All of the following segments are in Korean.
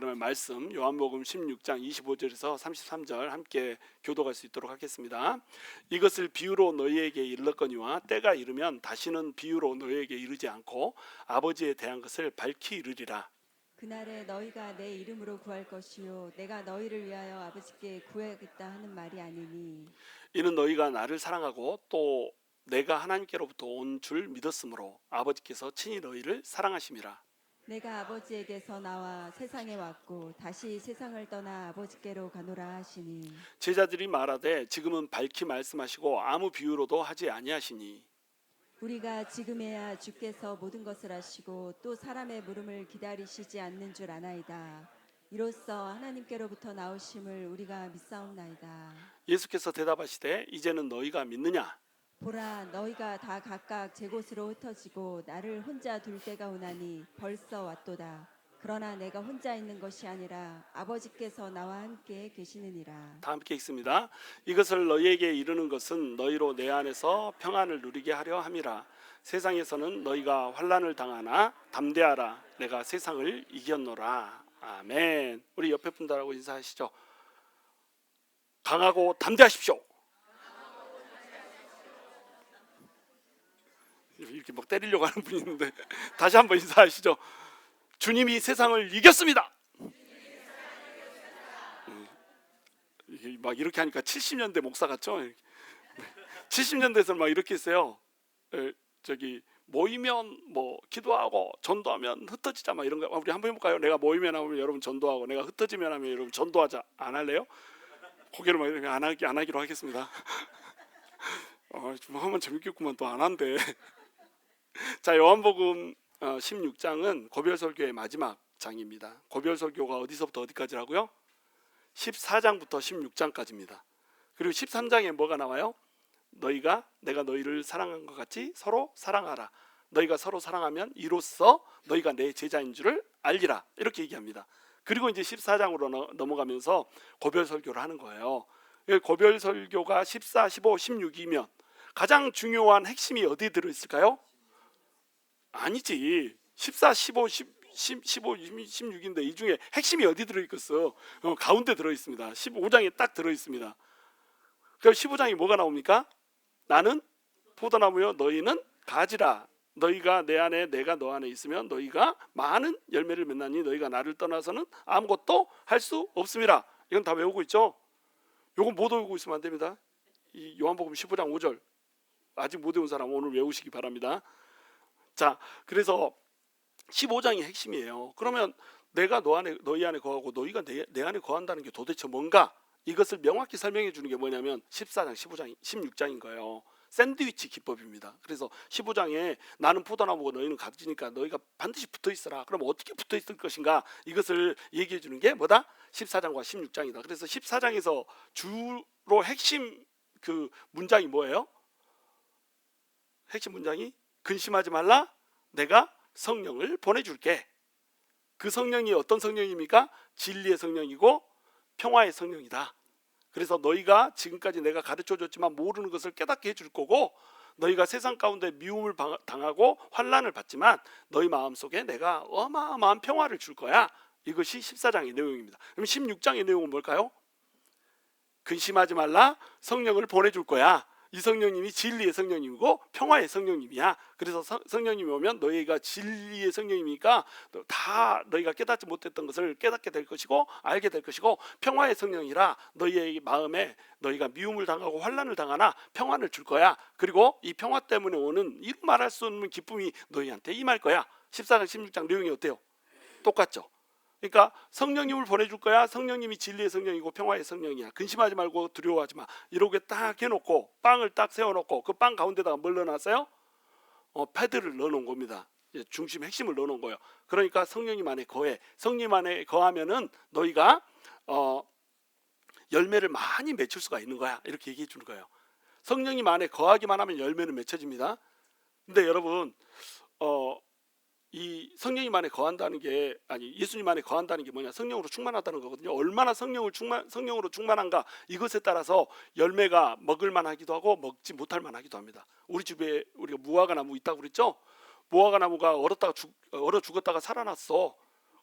그러면 말씀 요한복음 16장 25절에서 33절 함께 교독할 수 있도록 하겠습니다. 이것을 비유로 너희에게 일렀거니와 때가 이르면 다시는 비유로 너희에게 이르지 않고 아버지에 대한 것을 밝히 이르리라. 그날에 너희가 내 이름으로 구할 것이요 내가 너희를 위하여 아버지께 구하겠다 하는 말이 아니니 이는 너희가 나를 사랑하고 또 내가 하나님께로부터 온 줄 믿었으므로 아버지께서 친히 너희를 사랑하심이라. 내가 아버지에게서 나와 세상에 왔고 다시 세상을 떠나 아버지께로 가노라 하시니 제자들이 말하되 지금은 밝히 말씀하시고 아무 비유로도 하지 아니하시니 우리가 지금에야 주께서 모든 것을 아시고 또 사람의 물음을 기다리시지 않는 줄 아나이다. 이로써 하나님께로부터 나오심을 우리가 믿사옵나이다. 예수께서 대답하시되 이제는 너희가 믿느냐? 보라, 너희가 다 각각 제 곳으로 흩어지고 나를 혼자 둘 때가 오나니 벌써 왔도다. 그러나 내가 혼자 있는 것이 아니라 아버지께서 나와 함께 계시느니라. 다 함께 읽습니다. 이것을 너희에게 이르는 것은 너희로 내 안에서 평안을 누리게 하려 함이라. 세상에서는 너희가 환난을 당하나 담대하라. 내가 세상을 이겼노라. 아멘. 우리 옆에 분들하고 인사하시죠. 강하고 담대하십시오. 이렇게 막 때리려고 하는 분이 있는데 다시 한번 인사하시죠. 주님이 세상을 이겼습니다. 막 이렇게 하니까 70년대 목사 같죠? 70년대에서 막 이렇게 했어요. 저기 모이면 뭐 기도하고 전도하면 흩어지자 막 이런 거. 우리 한번 해볼까요? 내가 모이면 하면 여러분 전도하고 내가 흩어지면 하면 여러분 전도하자. 안 할래요? 고개를 막 이렇게 안 하기로 하겠습니다. 좀 하면 재밌겠구만. 또 안 한대. 자, 요한복음 16장은 고별설교의 마지막 장입니다. 고별설교가 어디서부터 어디까지라고요? 14장부터 16장까지입니다. 그리고 13장에 뭐가 나와요? 내가 너희를 사랑한 것 같이 서로 사랑하라. 너희가 서로 사랑하면 이로써 너희가 내 제자인 줄을 알리라. 이렇게 얘기합니다. 그리고 이제 14장으로 넘어가면서 고별설교를 하는 거예요. 고별설교가 14, 15, 16이면 가장 중요한 핵심이 어디에 들어있을까요? 아니지. 14, 15, 16인데 이 중에 핵심이 어디 들어있겠어? 가운데 들어있습니다. 15장에 딱 들어있습니다. 그럼 15장이 뭐가 나옵니까? 나는 포도나무요 너희는 가지라. 너희가 내 안에 내가 너 안에 있으면 너희가 많은 열매를 맺나니 너희가 나를 떠나서는 아무것도 할 수 없음이라. 이건 다 외우고 있죠? 이건 못 외우고 있으면 안 됩니다. 이 요한복음 15장 5절 아직 못 외운 사람 오늘 외우시기 바랍니다. 자, 그래서 15장이 핵심이에요. 그러면 내가 너희 안에 거하고 너희가 내 안에 거한다는 게 도대체 뭔가? 이것을 명확히 설명해 주는 게 뭐냐면 14장, 15장, 16장인 거예요. 샌드위치 기법입니다. 그래서 15장에 나는 포도나무고 너희는 가지니까 너희가 반드시 붙어 있어라. 그럼 어떻게 붙어 있을 것인가? 이것을 얘기해 주는 게 뭐다? 14장과 16장이다. 그래서 14장에서 주로 핵심 그 문장이 뭐예요? 핵심 문장이 근심하지 말라. 내가 성령을 보내줄게. 그 성령이 어떤 성령입니까? 진리의 성령이고 평화의 성령이다. 그래서 너희가 지금까지 내가 가르쳐줬지만 모르는 것을 깨닫게 해줄 거고 너희가 세상 가운데 미움을 당하고 환난을 받지만 너희 마음속에 내가 어마어마한 평화를 줄 거야. 이것이 14장의 내용입니다. 그럼 16장의 내용은 뭘까요? 근심하지 말라. 성령을 보내줄 거야. 이 성령님이 진리의 성령님이고 평화의 성령님이야. 그래서 성령님이 오면 너희가 진리의 성령이니까 다 너희가 깨닫지 못했던 것을 깨닫게 될 것이고 알게 될 것이고 평화의 성령이라 너희의 마음에 너희가 미움을 당하고 환난을 당하나 평안을 줄 거야. 그리고 이 평화 때문에 오는 이루 말할 수 없는 기쁨이 너희한테 임할 거야. 14장 16장 내용이 어때요? 똑같죠? 그러니까 성령님을 보내줄 거야. 성령님이 진리의 성령이고 평화의 성령이야. 근심하지 말고 두려워하지 마. 이렇게 딱 해놓고 빵을 딱 세워놓고 그 빵 가운데다가 뭘 넣어놨어요? 패드를 넣어놓은 겁니다. 중심 핵심을 넣어놓은 거예요. 그러니까 성령님 안에 거해. 성령 안에 거하면은 너희가 열매를 많이 맺힐 수가 있는 거야. 이렇게 얘기해 주는 거예요. 성령님 안에 거하기만 하면 열매는 맺혀집니다. 근데 여러분 이 성령님 안에 거한다는 게 예수님 안에 거한다는 게 뭐냐? 성령으로 충만하다는 거거든요. 얼마나 성령으로 충만한가 이것에 따라서 열매가 먹을 만하기도 하고 먹지 못할 만하기도 합니다. 우리 집에 우리가 무화과 나무 있다고 그랬죠? 무화과 나무가 얼어 죽었다가 살아났어.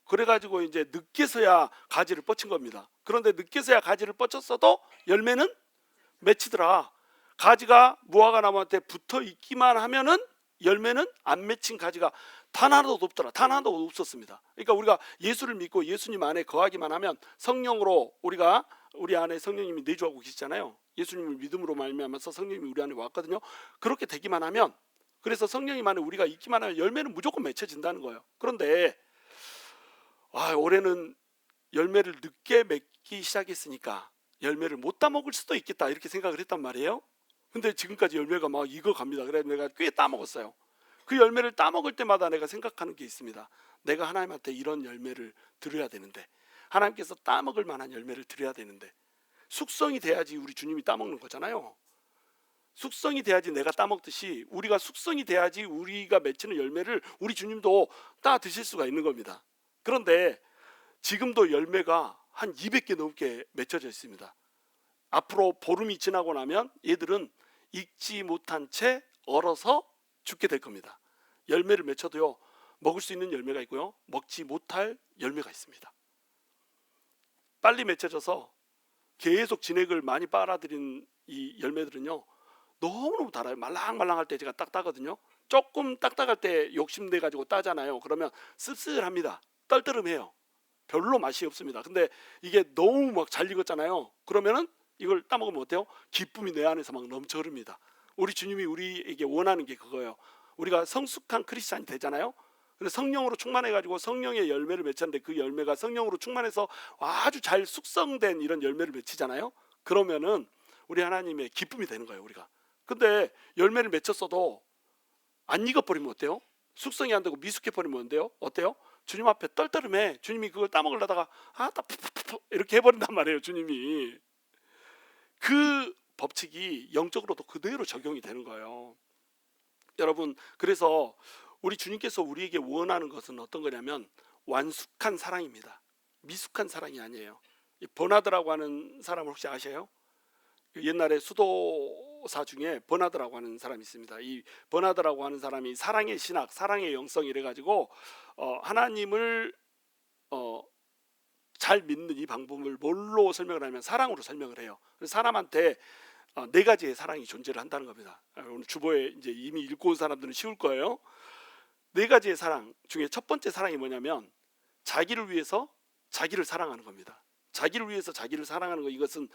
그래가지고 이제 늦게서야 가지를 뻗친 겁니다. 그런데 늦게서야 가지를 뻗쳤어도 열매는 맺히더라. 가지가 무화과 나무한테 붙어 있기만 하면은 열매는 안 맺힌 가지가 단 하나도 없더라. 단 하나도 없었습니다. 그러니까 우리가 예수를 믿고 예수님 안에 거하기만 하면 성령으로 우리 안에 성령님이 내주하고 계시잖아요. 예수님을 믿음으로 말미암아서 성령님이 우리 안에 왔거든요. 그렇게 되기만 하면, 그래서 성령님 안에 우리가 있기만 하면 열매는 무조건 맺혀진다는 거예요. 그런데 올해는 열매를 늦게 맺기 시작했으니까 열매를 못 따먹을 수도 있겠다 이렇게 생각을 했단 말이에요. 근데 지금까지 열매가 막 익어갑니다. 그래서 내가 꽤 따먹었어요. 그 열매를 따먹을 때마다 내가 생각하는 게 있습니다. 내가 하나님한테 이런 열매를 드려야 되는데, 하나님께서 따먹을 만한 열매를 드려야 되는데, 숙성이 돼야지 우리 주님이 따먹는 거잖아요. 숙성이 돼야지 내가 따먹듯이 우리가 숙성이 돼야지 우리가 맺히는 열매를 우리 주님도 따 드실 수가 있는 겁니다. 그런데 지금도 열매가 한 200개 넘게 맺혀져 있습니다. 앞으로 보름이 지나고 나면 얘들은 익지 못한 채 얼어서 죽게 될 겁니다. 열매를 맺혀도요, 먹을 수 있는 열매가 있고요, 먹지 못할 열매가 있습니다. 빨리 맺혀져서 계속 진액을 많이 빨아들인 이 열매들은요, 너무너무 달아요. 말랑말랑할 때 제가 딱 따거든요. 조금 딱딱할 때 욕심내 가지고 따잖아요. 그러면 씁쓸합니다. 떨떠름해요. 별로 맛이 없습니다. 근데 이게 너무 막 잘 익었잖아요. 그러면은 이걸 따먹으면 어때요? 기쁨이 내 안에서 막 넘쳐 흐릅니다. 우리 주님이 우리에게 원하는 게 그거예요. 우리가 성숙한 크리스찬이 되잖아요. 근데 성령으로 충만해가지고 성령의 열매를 맺혔는데, 그 열매가 성령으로 충만해서 아주 잘 숙성된 이런 열매를 맺히잖아요. 그러면은 우리 하나님의 기쁨이 되는 거예요, 우리가. 근데 열매를 맺혔어도 안 익어버리면 어때요? 숙성이 안 되고 미숙해버리면 어때요? 주님 앞에 떨떠름해. 주님이 그걸 따먹으려다가 이렇게 해버린단 말이에요, 주님이. 그 법칙이 영적으로도 그대로 적용이 되는 거예요. 여러분, 그래서 우리 주님께서 우리에게 원하는 것은 어떤 거냐면 완숙한 사랑입니다. 미숙한 사랑이 아니에요. 이 버나드라고 하는 사람을 혹시 아세요? 옛날에 수도사 중에 버나드라고 하는 사람이 있습니다. 이 버나드라고 하는 사람이 사랑의 신학, 사랑의 영성 이래가지고 하나님을 잘 믿는 이 방법을 뭘로 설명을 하면 사랑으로 설명을 해요. 그래서 사람한테 네 가지의 사랑이 존재를 한다는 겁니다. 오늘 주보에 이제 이미 읽고 온 사람들은 쉬울 거예요. 네 가지의 사랑 중에 첫 번째 사랑이 뭐냐면 자기를 위해서 자기를 사랑하는 겁니다. 자기를 위해서 자기를 사랑하는 거, 이것은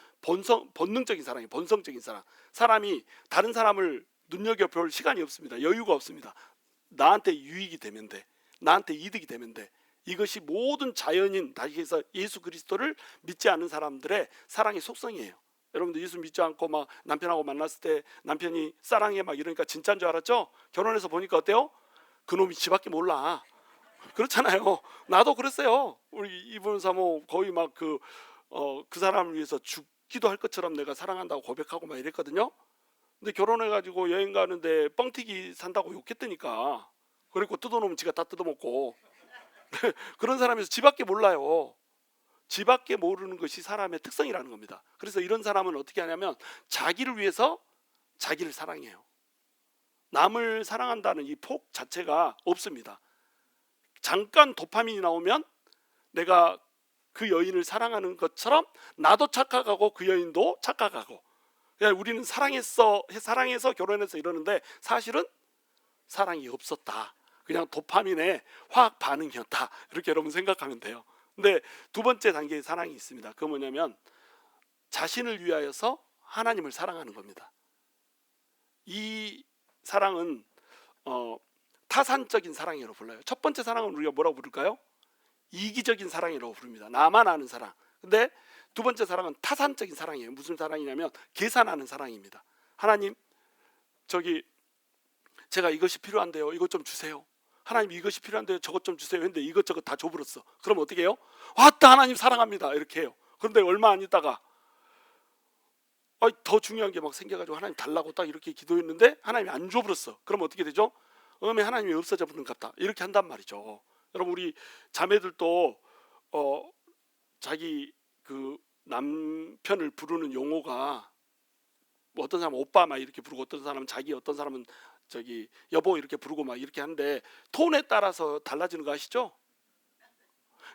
본능적인 사랑이에요. 본성적인 사랑. 사람이 다른 사람을 눈여겨볼 시간이 없습니다. 여유가 없습니다. 나한테 유익이 되면 돼. 나한테 이득이 되면 돼. 이것이 모든 자연인, 다시 해서 예수 그리스도를 믿지 않는 사람들의 사랑의 속성이에요. 여러분들 예수 믿지 않고 막 남편하고 만났을 때 남편이 사랑해 막 이러니까 진짜인 줄 알았죠? 결혼해서 보니까 어때요? 그놈이 지밖에 몰라. 그렇잖아요. 나도 그랬어요. 우리 이분 사모 거의 막 그 사람을 위해서 죽기도 할 것처럼 내가 사랑한다고 고백하고 막 이랬거든요. 근데 결혼해가지고 여행 가는데 뻥튀기 산다고 욕했다니까. 그리고 뜯어놓으면 지가 다 뜯어먹고. 그런 사람에서 지밖에 몰라요. 지밖에 모르는 것이 사람의 특성이라는 겁니다. 그래서 이런 사람은 어떻게 하냐면 자기를 위해서 자기를 사랑해요. 남을 사랑한다는 이 폭 자체가 없습니다. 잠깐 도파민이 나오면 내가 그 여인을 사랑하는 것처럼 나도 착각하고 그 여인도 착각하고, 그냥 우리는 사랑해서 결혼해서 이러는데 사실은 사랑이 없었다. 그냥 도파민의 화학 반응이었다. 이렇게 여러분 생각하면 돼요. 근데 두 번째 단계의 사랑이 있습니다. 그건 뭐냐면 자신을 위하여서 하나님을 사랑하는 겁니다. 이 사랑은 타산적인 사랑이라고 불러요. 첫 번째 사랑은 우리가 뭐라고 부를까요? 이기적인 사랑이라고 부릅니다. 나만 아는 사랑. 근데 두 번째 사랑은 타산적인 사랑이에요. 무슨 사랑이냐면 계산하는 사랑입니다. 하나님, 제가 이것이 필요한데요. 이것 좀 주세요. 하나님, 이것이 필요한데요. 저것 좀 주세요. 근데 이것저것 다 줘버렸어. 그럼 어떻게 해요? 왔다, 하나님 사랑합니다. 이렇게 해요. 그런데 얼마 안 있다가 더 중요한 게 막 생겨가지고 하나님 달라고 딱 이렇게 기도했는데 하나님이 안 줘버렸어. 그럼 어떻게 되죠? 하나님이 없어져 버린 것 같다. 이렇게 한단 말이죠. 여러분, 우리 자매들도 자기 그 남편을 부르는 용어가 뭐 어떤 사람은 오빠 막 이렇게 부르고 어떤 사람은 자기, 어떤 사람은 여보 이렇게 부르고 막 이렇게 하는데 톤에 따라서 달라지는 거 아시죠?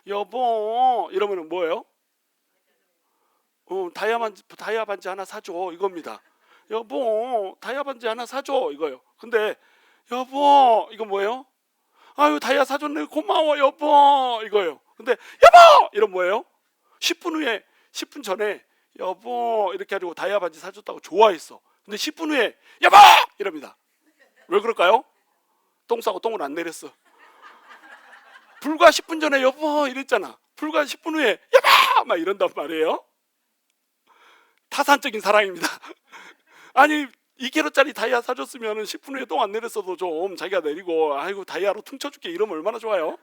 여보 이러면은 뭐예요? 다이아 반지 하나 사줘 이겁니다. 여보 다이아 반지 하나 사줘 이거예요. 근데 여보 이거 뭐예요? 아유 다이아 사줬네 고마워 여보 이거예요. 근데 여보 이런 뭐예요? 10분 후에 10분 전에 여보 이렇게 가지고 다이아 반지 사줬다고 좋아했어. 근데 10분 후에 여보 이럽니다. 왜 그럴까요? 똥 싸고 똥을 안 내렸어. 불과 10분 전에 여보 이랬잖아. 불과 10분 후에 여보 막 이런단 말이에요. 타산적인 사랑입니다. 아니 2kg짜리 다이아 사줬으면 10분 후에 똥 안 내렸어도 좀 자기가 내리고 아이고 다이아로 퉁쳐줄게 이러면 얼마나 좋아요.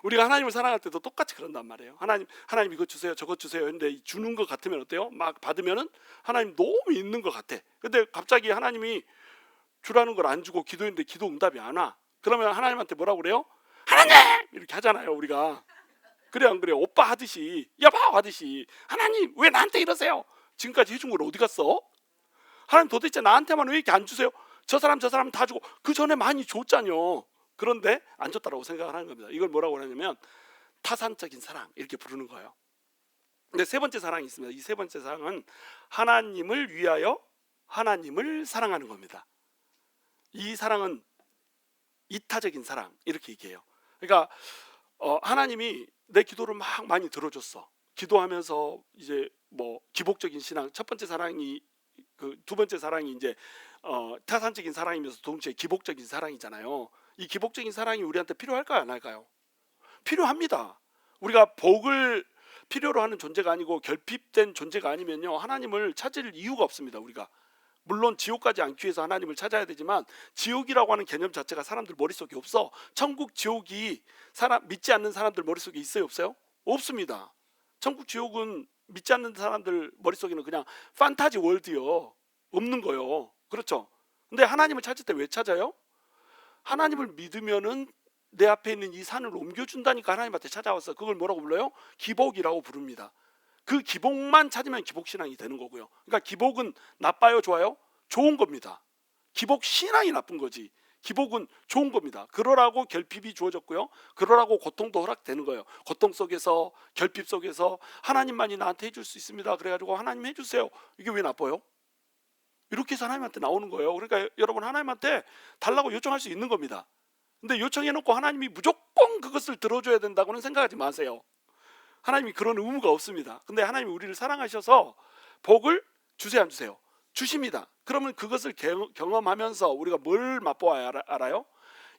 우리가 하나님을 사랑할 때도 똑같이 그런단 말이에요. 하나님 이거 주세요 저거 주세요 근데 주는 것 같으면 어때요? 막 받으면은 하나님 너무 있는 것 같아. 근데 갑자기 하나님이 주라는 걸 안 주고 기도했는데 기도 응답이 안 와. 그러면 하나님한테 뭐라고 그래요? 하나님 이렇게 하잖아요 우리가. 그래 안 그래요? 오빠 하듯이 여보 하듯이 하나님 왜 나한테 이러세요? 지금까지 해준 걸 어디 갔어? 하나님 도대체 나한테만 왜 이렇게 안 주세요? 저 사람 다 주고 그 전에 많이 줬잖요. 그런데 안 줬다라고 생각을 하는 겁니다. 이걸 뭐라고 하냐면 타산적인 사랑 이렇게 부르는 거예요. 근데 세 번째 사랑이 있습니다. 이 세 번째 사랑은 하나님을 위하여 하나님을 사랑하는 겁니다. 이 사랑은 이타적인 사랑 이렇게 얘기해요. 그러니까 하나님이 내 기도를 막 많이 들어줬어. 기도하면서 이제 뭐 기복적인 신앙 첫 번째 사랑이 그 두 번째 사랑이 이제 타산적인 사랑이면서 동시에 기복적인 사랑이잖아요. 이 기복적인 사랑이 우리한테 필요할까요 안 할까요? 필요합니다. 우리가 복을 필요로 하는 존재가 아니고 결핍된 존재가 아니면요 하나님을 찾을 이유가 없습니다. 우리가 물론 지옥까지 않기 위해서 하나님을 찾아야 되지만 지옥이라고 하는 개념 자체가 사람들 머릿속에 없어. 천국 지옥이 믿지 않는 사람들 머릿속에 있어요 없어요? 없습니다. 천국 지옥은 믿지 않는 사람들 머릿속에는 그냥 판타지 월드요. 없는 거요. 그렇죠? 근데 하나님을 찾을 때 왜 찾아요? 하나님을 믿으면은 내 앞에 있는 이 산을 옮겨준다니까 하나님한테 찾아왔어. 그걸 뭐라고 불러요? 기복이라고 부릅니다. 그 기복만 찾으면 기복신앙이 되는 거고요. 그러니까 기복은 나빠요 좋아요? 좋은 겁니다. 기복신앙이 나쁜 거지 기복은 좋은 겁니다. 그러라고 결핍이 주어졌고요. 그러라고 고통도 허락되는 거예요. 고통 속에서 결핍 속에서 하나님만이 나한테 해줄 수 있습니다. 그래가지고 하나님 해주세요. 이게 왜 나빠요? 이렇게 해서 하나님한테 나오는 거예요. 그러니까 여러분 하나님한테 달라고 요청할 수 있는 겁니다. 근데 요청해놓고 하나님이 무조건 그것을 들어줘야 된다고는 생각하지 마세요. 하나님이 그런 의무가 없습니다. 근데 하나님이 우리를 사랑하셔서 복을 주세요 안 주세요? 주십니다. 그러면 그것을 경험하면서 우리가 뭘 맛보아야 알아요?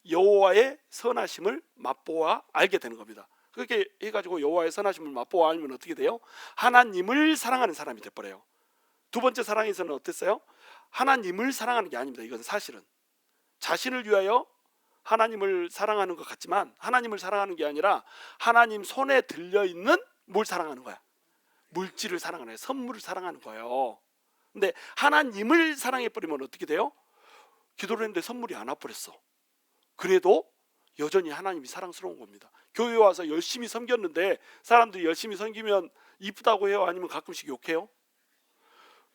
여호와의 선하심을 맛보아 알게 되는 겁니다. 그렇게 해가지고 여호와의 선하심을 맛보아 알면 어떻게 돼요? 하나님을 사랑하는 사람이 돼버려요. 두 번째 사랑에서는 어땠어요? 하나님을 사랑하는 게 아닙니다. 이건 사실은 자신을 위하여 하나님을 사랑하는 것 같지만 하나님을 사랑하는 게 아니라 하나님 손에 들려있는 뭘 사랑하는 거야? 물질을 사랑하는 거예요. 선물을 사랑하는 거예요. 근데 하나님을 사랑해버리면 어떻게 돼요? 기도를 했는데 선물이 안 와버렸어. 그래도 여전히 하나님이 사랑스러운 겁니다. 교회에 와서 열심히 섬겼는데 사람들이 열심히 섬기면 이쁘다고 해요? 아니면 가끔씩 욕해요?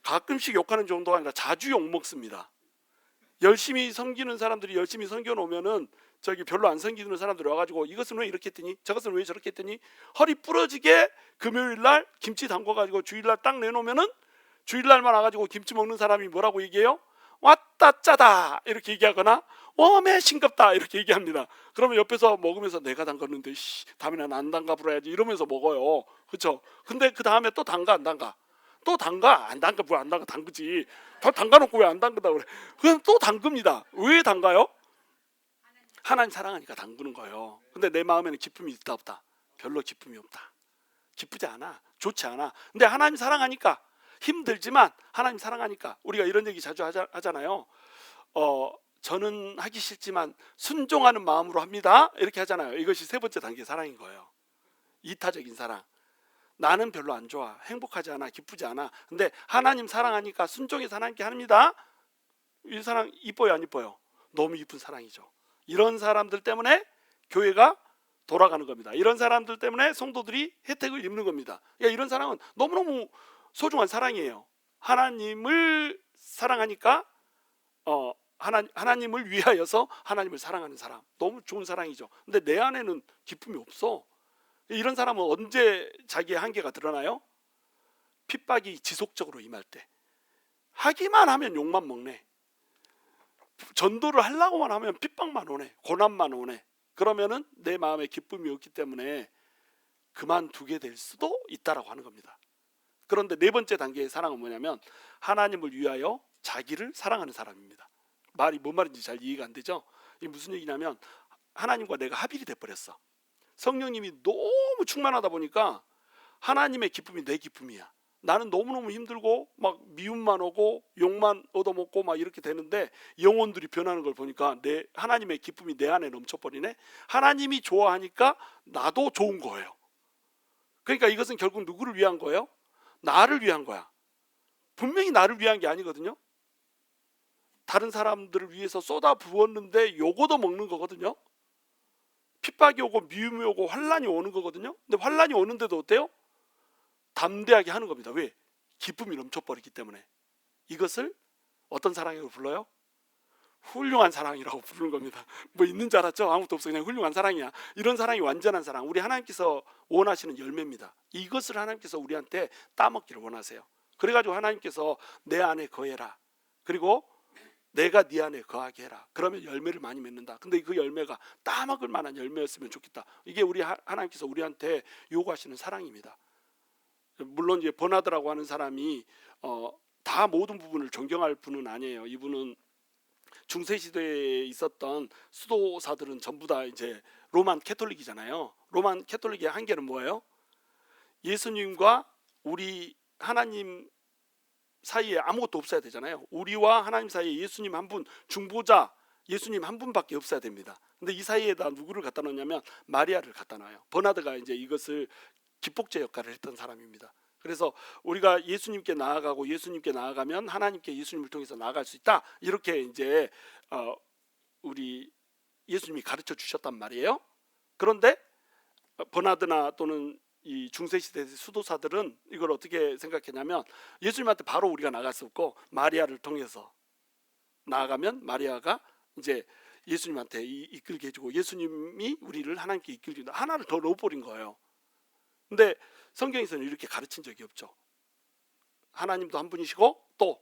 가끔씩 욕하는 정도가 아니라 자주 욕먹습니다. 열심히 섬기는 사람들이 열심히 섬겨놓으면은 저기 별로 안 섬기는 사람들이 와가지고 이것은 왜 이렇게 했더니 저것은 왜 저렇게 했더니 허리 부러지게 금요일날 김치 담궈가지고 주일날 딱 내놓으면은 주일날만 와가지고 김치 먹는 사람이 뭐라고 얘기해요? 왔다 짜다 이렇게 얘기하거나 웜에 싱겁다 이렇게 얘기합니다. 그러면 옆에서 먹으면서 내가 담갔는데 다음에는 안 담가 불어야지 이러면서 먹어요. 그렇죠? 근데 그 다음에 또 담가 안 담가? 또 담가 안 담가 뭐 안 담가 담그지. 다 담가놓고 왜 안 담그다 그래? 그럼 또 담급니다. 왜 담가요? 하나님 사랑하니까 담그는 거예요. 근데 내 마음에는 기쁨이 있다 없다? 별로 기쁨이 없다. 기쁘지 않아. 좋지 않아. 근데 하나님 사랑하니까 힘들지만 하나님 사랑하니까 우리가 이런 얘기 자주 하잖아요. 저는 하기 싫지만 순종하는 마음으로 합니다. 이렇게 하잖아요. 이것이 세 번째 단계 사랑인 거예요. 이타적인 사랑. 나는 별로 안 좋아. 행복하지 않아. 기쁘지 않아. 근데 하나님 사랑하니까 순종해서 하나님께 합니다. 이 사랑 이뻐요 안 이뻐요? 너무 이쁜 사랑이죠. 이런 사람들 때문에 교회가 돌아가는 겁니다. 이런 사람들 때문에 성도들이 혜택을 입는 겁니다. 이런 사랑은 너무너무 소중한 사랑이에요. 하나님을 사랑하니까 하나님을 위하여서 하나님을 사랑하는 사람. 너무 좋은 사랑이죠. 근데 내 안에는 기쁨이 없어. 이런 사람은 언제 자기의 한계가 드러나요? 핍박이 지속적으로 임할 때. 하기만 하면 욕만 먹네. 전도를 하려고만 하면 핍박만 오네. 고난만 오네. 그러면은 내 마음에 기쁨이 없기 때문에 그만두게 될 수도 있다라고 하는 겁니다. 그런데 네 번째 단계의 사랑은 뭐냐면 하나님을 위하여 자기를 사랑하는 사람입니다. 말이 뭔 말인지 잘 이해가 안 되죠? 이게 무슨 얘기냐면 하나님과 내가 합일이 돼버렸어. 성령님이 너무 충만하다 보니까 하나님의 기쁨이 내 기쁨이야. 나는 너무너무 힘들고 막 미움만 오고 욕만 얻어먹고 막 이렇게 되는데 영혼들이 변하는 걸 보니까 내 하나님의 기쁨이 내 안에 넘쳐버리네. 하나님이 좋아하니까 나도 좋은 거예요. 그러니까 이것은 결국 누구를 위한 거예요? 나를 위한 거야. 분명히 나를 위한 게 아니거든요. 다른 사람들을 위해서 쏟아 부었는데 요거도 먹는 거거든요. 핍박이 오고 미움이 오고 환란이 오는 거거든요. 근데 환란이 오는데도 어때요? 담대하게 하는 겁니다. 왜? 기쁨이 넘쳐버리기 때문에. 이것을 어떤 사랑이라고 불러요? 훌륭한 사랑이라고 부르는 겁니다. 뭐 있는 줄 알았죠? 아무것도 없어. 그냥 훌륭한 사랑이야. 이런 사랑이 완전한 사랑. 우리 하나님께서 원하시는 열매입니다. 이것을 하나님께서 우리한테 따먹기를 원하세요. 그래가지고 하나님께서 내 안에 거해라. 그리고 내가 네 안에 거하게 해라. 그러면 열매를 많이 맺는다. 근데 그 열매가 따먹을 만한 열매였으면 좋겠다. 이게 우리 하나님께서 우리한테 요구하시는 사랑입니다. 물론 이제 버나드라고 하는 사람이 다 모든 부분을 존경할 분은 아니에요. 이분은 중세 시대에 있었던 수도사들은 전부 다 이제 로만 캐톨릭이잖아요. 로만 캐톨릭의 한계는 뭐예요? 예수님과 우리 하나님 사이에 아무것도 없어야 되잖아요. 우리와 하나님 사이에 예수님 한 분, 중보자 예수님 한 분밖에 없어야 됩니다. 근데 이 사이에다 누구를 갖다 놓냐면 마리아를 갖다 놔요. 버나드가 이제 이것을 기폭제 역할을 했던 사람입니다. 그래서 우리가 예수님께 나아가고 예수님께 나아가면 하나님께 예수님을 통해서 나아갈 수 있다. 이렇게 이제 우리 예수님이 가르쳐 주셨단 말이에요. 그런데 버나드나 또는 이 중세시대 수도사들은 이걸 어떻게 생각했냐면 예수님한테 바로 우리가 나갈 수 없고 마리아를 통해서 나아가면 마리아가 이제 예수님한테 이끌게 해주고 예수님이 우리를 하나님께 이끌게 해준다. 하나를 더 넣어버린 거예요. 근데 성경에서는 이렇게 가르친 적이 없죠. 하나님도 한 분이시고 또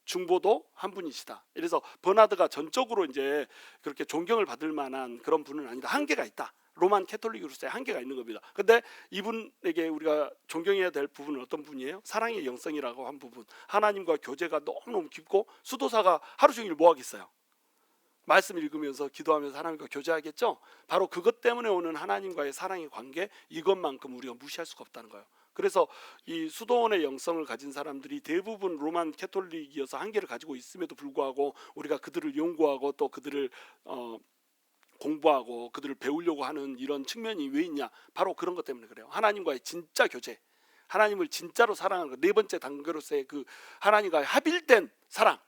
중보도 한 분이시다. 그래서 버나드가 전적으로 이제 그렇게 존경을 받을 만한 그런 분은 아니다. 한계가 있다. 로만 캐톨릭으로서의 한계가 있는 겁니다. 근데 이분에게 우리가 존경해야 될 부분은 어떤 분이에요? 사랑의 영성이라고 한 부분. 하나님과 교제가 너무너무 깊고 수도사가 하루 종일 뭐 하겠어요? 말씀 읽으면서 기도하면서 하나님과 교제하겠죠. 바로 그것 때문에 오는 하나님과의 사랑의 관계, 이것만큼 우리가 무시할 수가 없다는 거예요. 그래서 이 수도원의 영성을 가진 사람들이 대부분 로만 캐톨릭이어서 한계를 가지고 있음에도 불구하고 우리가 그들을 연구하고 또 그들을 공부하고 그들을 배우려고 하는 이런 측면이 왜 있냐? 바로 그런 것 때문에 그래요. 하나님과의 진짜 교제, 하나님을 진짜로 사랑하는 것, 네 번째 단계로서의 그 하나님과의 합일된 사랑,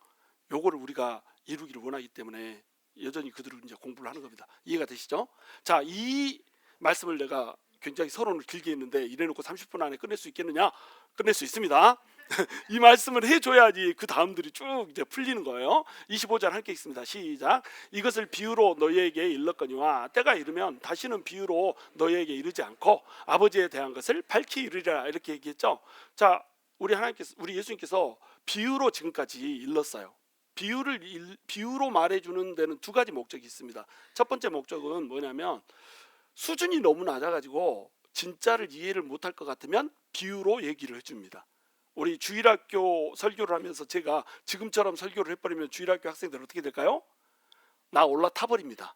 요거를 우리가 이루기를 원하기 때문에 여전히 그들을 이제 공부를 하는 겁니다. 이해가 되시죠? 자, 이 말씀을 내가 굉장히 서론을 길게 했는데 이래놓고 30분 안에 끝낼 수 있겠느냐? 끝낼 수 있습니다. 이 말씀을 해줘야지 그 다음들이 쭉 이제 풀리는 거예요. 25절 함께 읽습니다. 시작. 이것을 비유로 너희에게 일렀거니와 때가 이르면 다시는 비유로 너희에게 이르지 않고 아버지에 대한 것을 밝히 이르리라 이렇게 얘기했죠. 자, 우리 예수님께서 비유로 지금까지 일렀어요. 비유로 말해주는 데는 두 가지 목적이 있습니다. 첫 번째 목적은 뭐냐면 수준이 너무 낮아가지고 진짜를 이해를 못할 것 같으면 비유로 얘기를 해줍니다. 우리 주일학교 설교를 하면서 제가 지금처럼 설교를 해버리면 주일학교 학생들 어떻게 될까요? 나 올라타버립니다.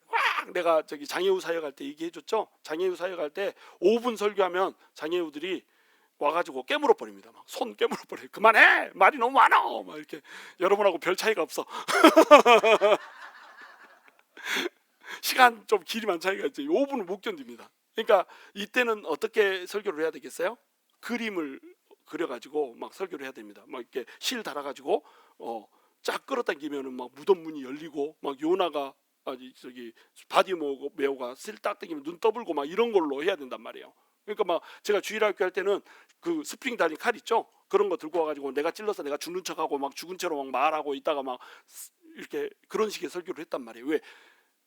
꽉 내가 저기 장애우 사역할 때 얘기해줬죠. 장애우 사역할 때 5분 설교하면 장애우들이 와가지고 깨물어 버립니다. 막 손 깨물어 버려요. 그만해, 말이 너무 많아. 막 이렇게 여러분하고 별 차이가 없어. 시간 좀 길이만 차이가 있지 5분은 못 견딥니다. 그러니까 이때는 어떻게 설교를 해야 되겠어요? 그림을 그려가지고 막 설교를 해야 됩니다. 막 이렇게 실 달아가지고 쫙 끌어당기면은 막 무덤 문이 열리고 막 요나가 저기 바디메오가 쓸딱 당기면 눈 떠불고 막 이런 걸로 해야 된단 말이에요. 그러니까 막 제가 주일학교 할 때는 그 스프링 달린 칼 있죠? 그런 거 들고 와가지고 내가 찔러서 내가 죽는 척하고 막 죽은 채로 막 말하고 있다가 막 이렇게 그런 식의 설교를 했단 말이에요. 왜?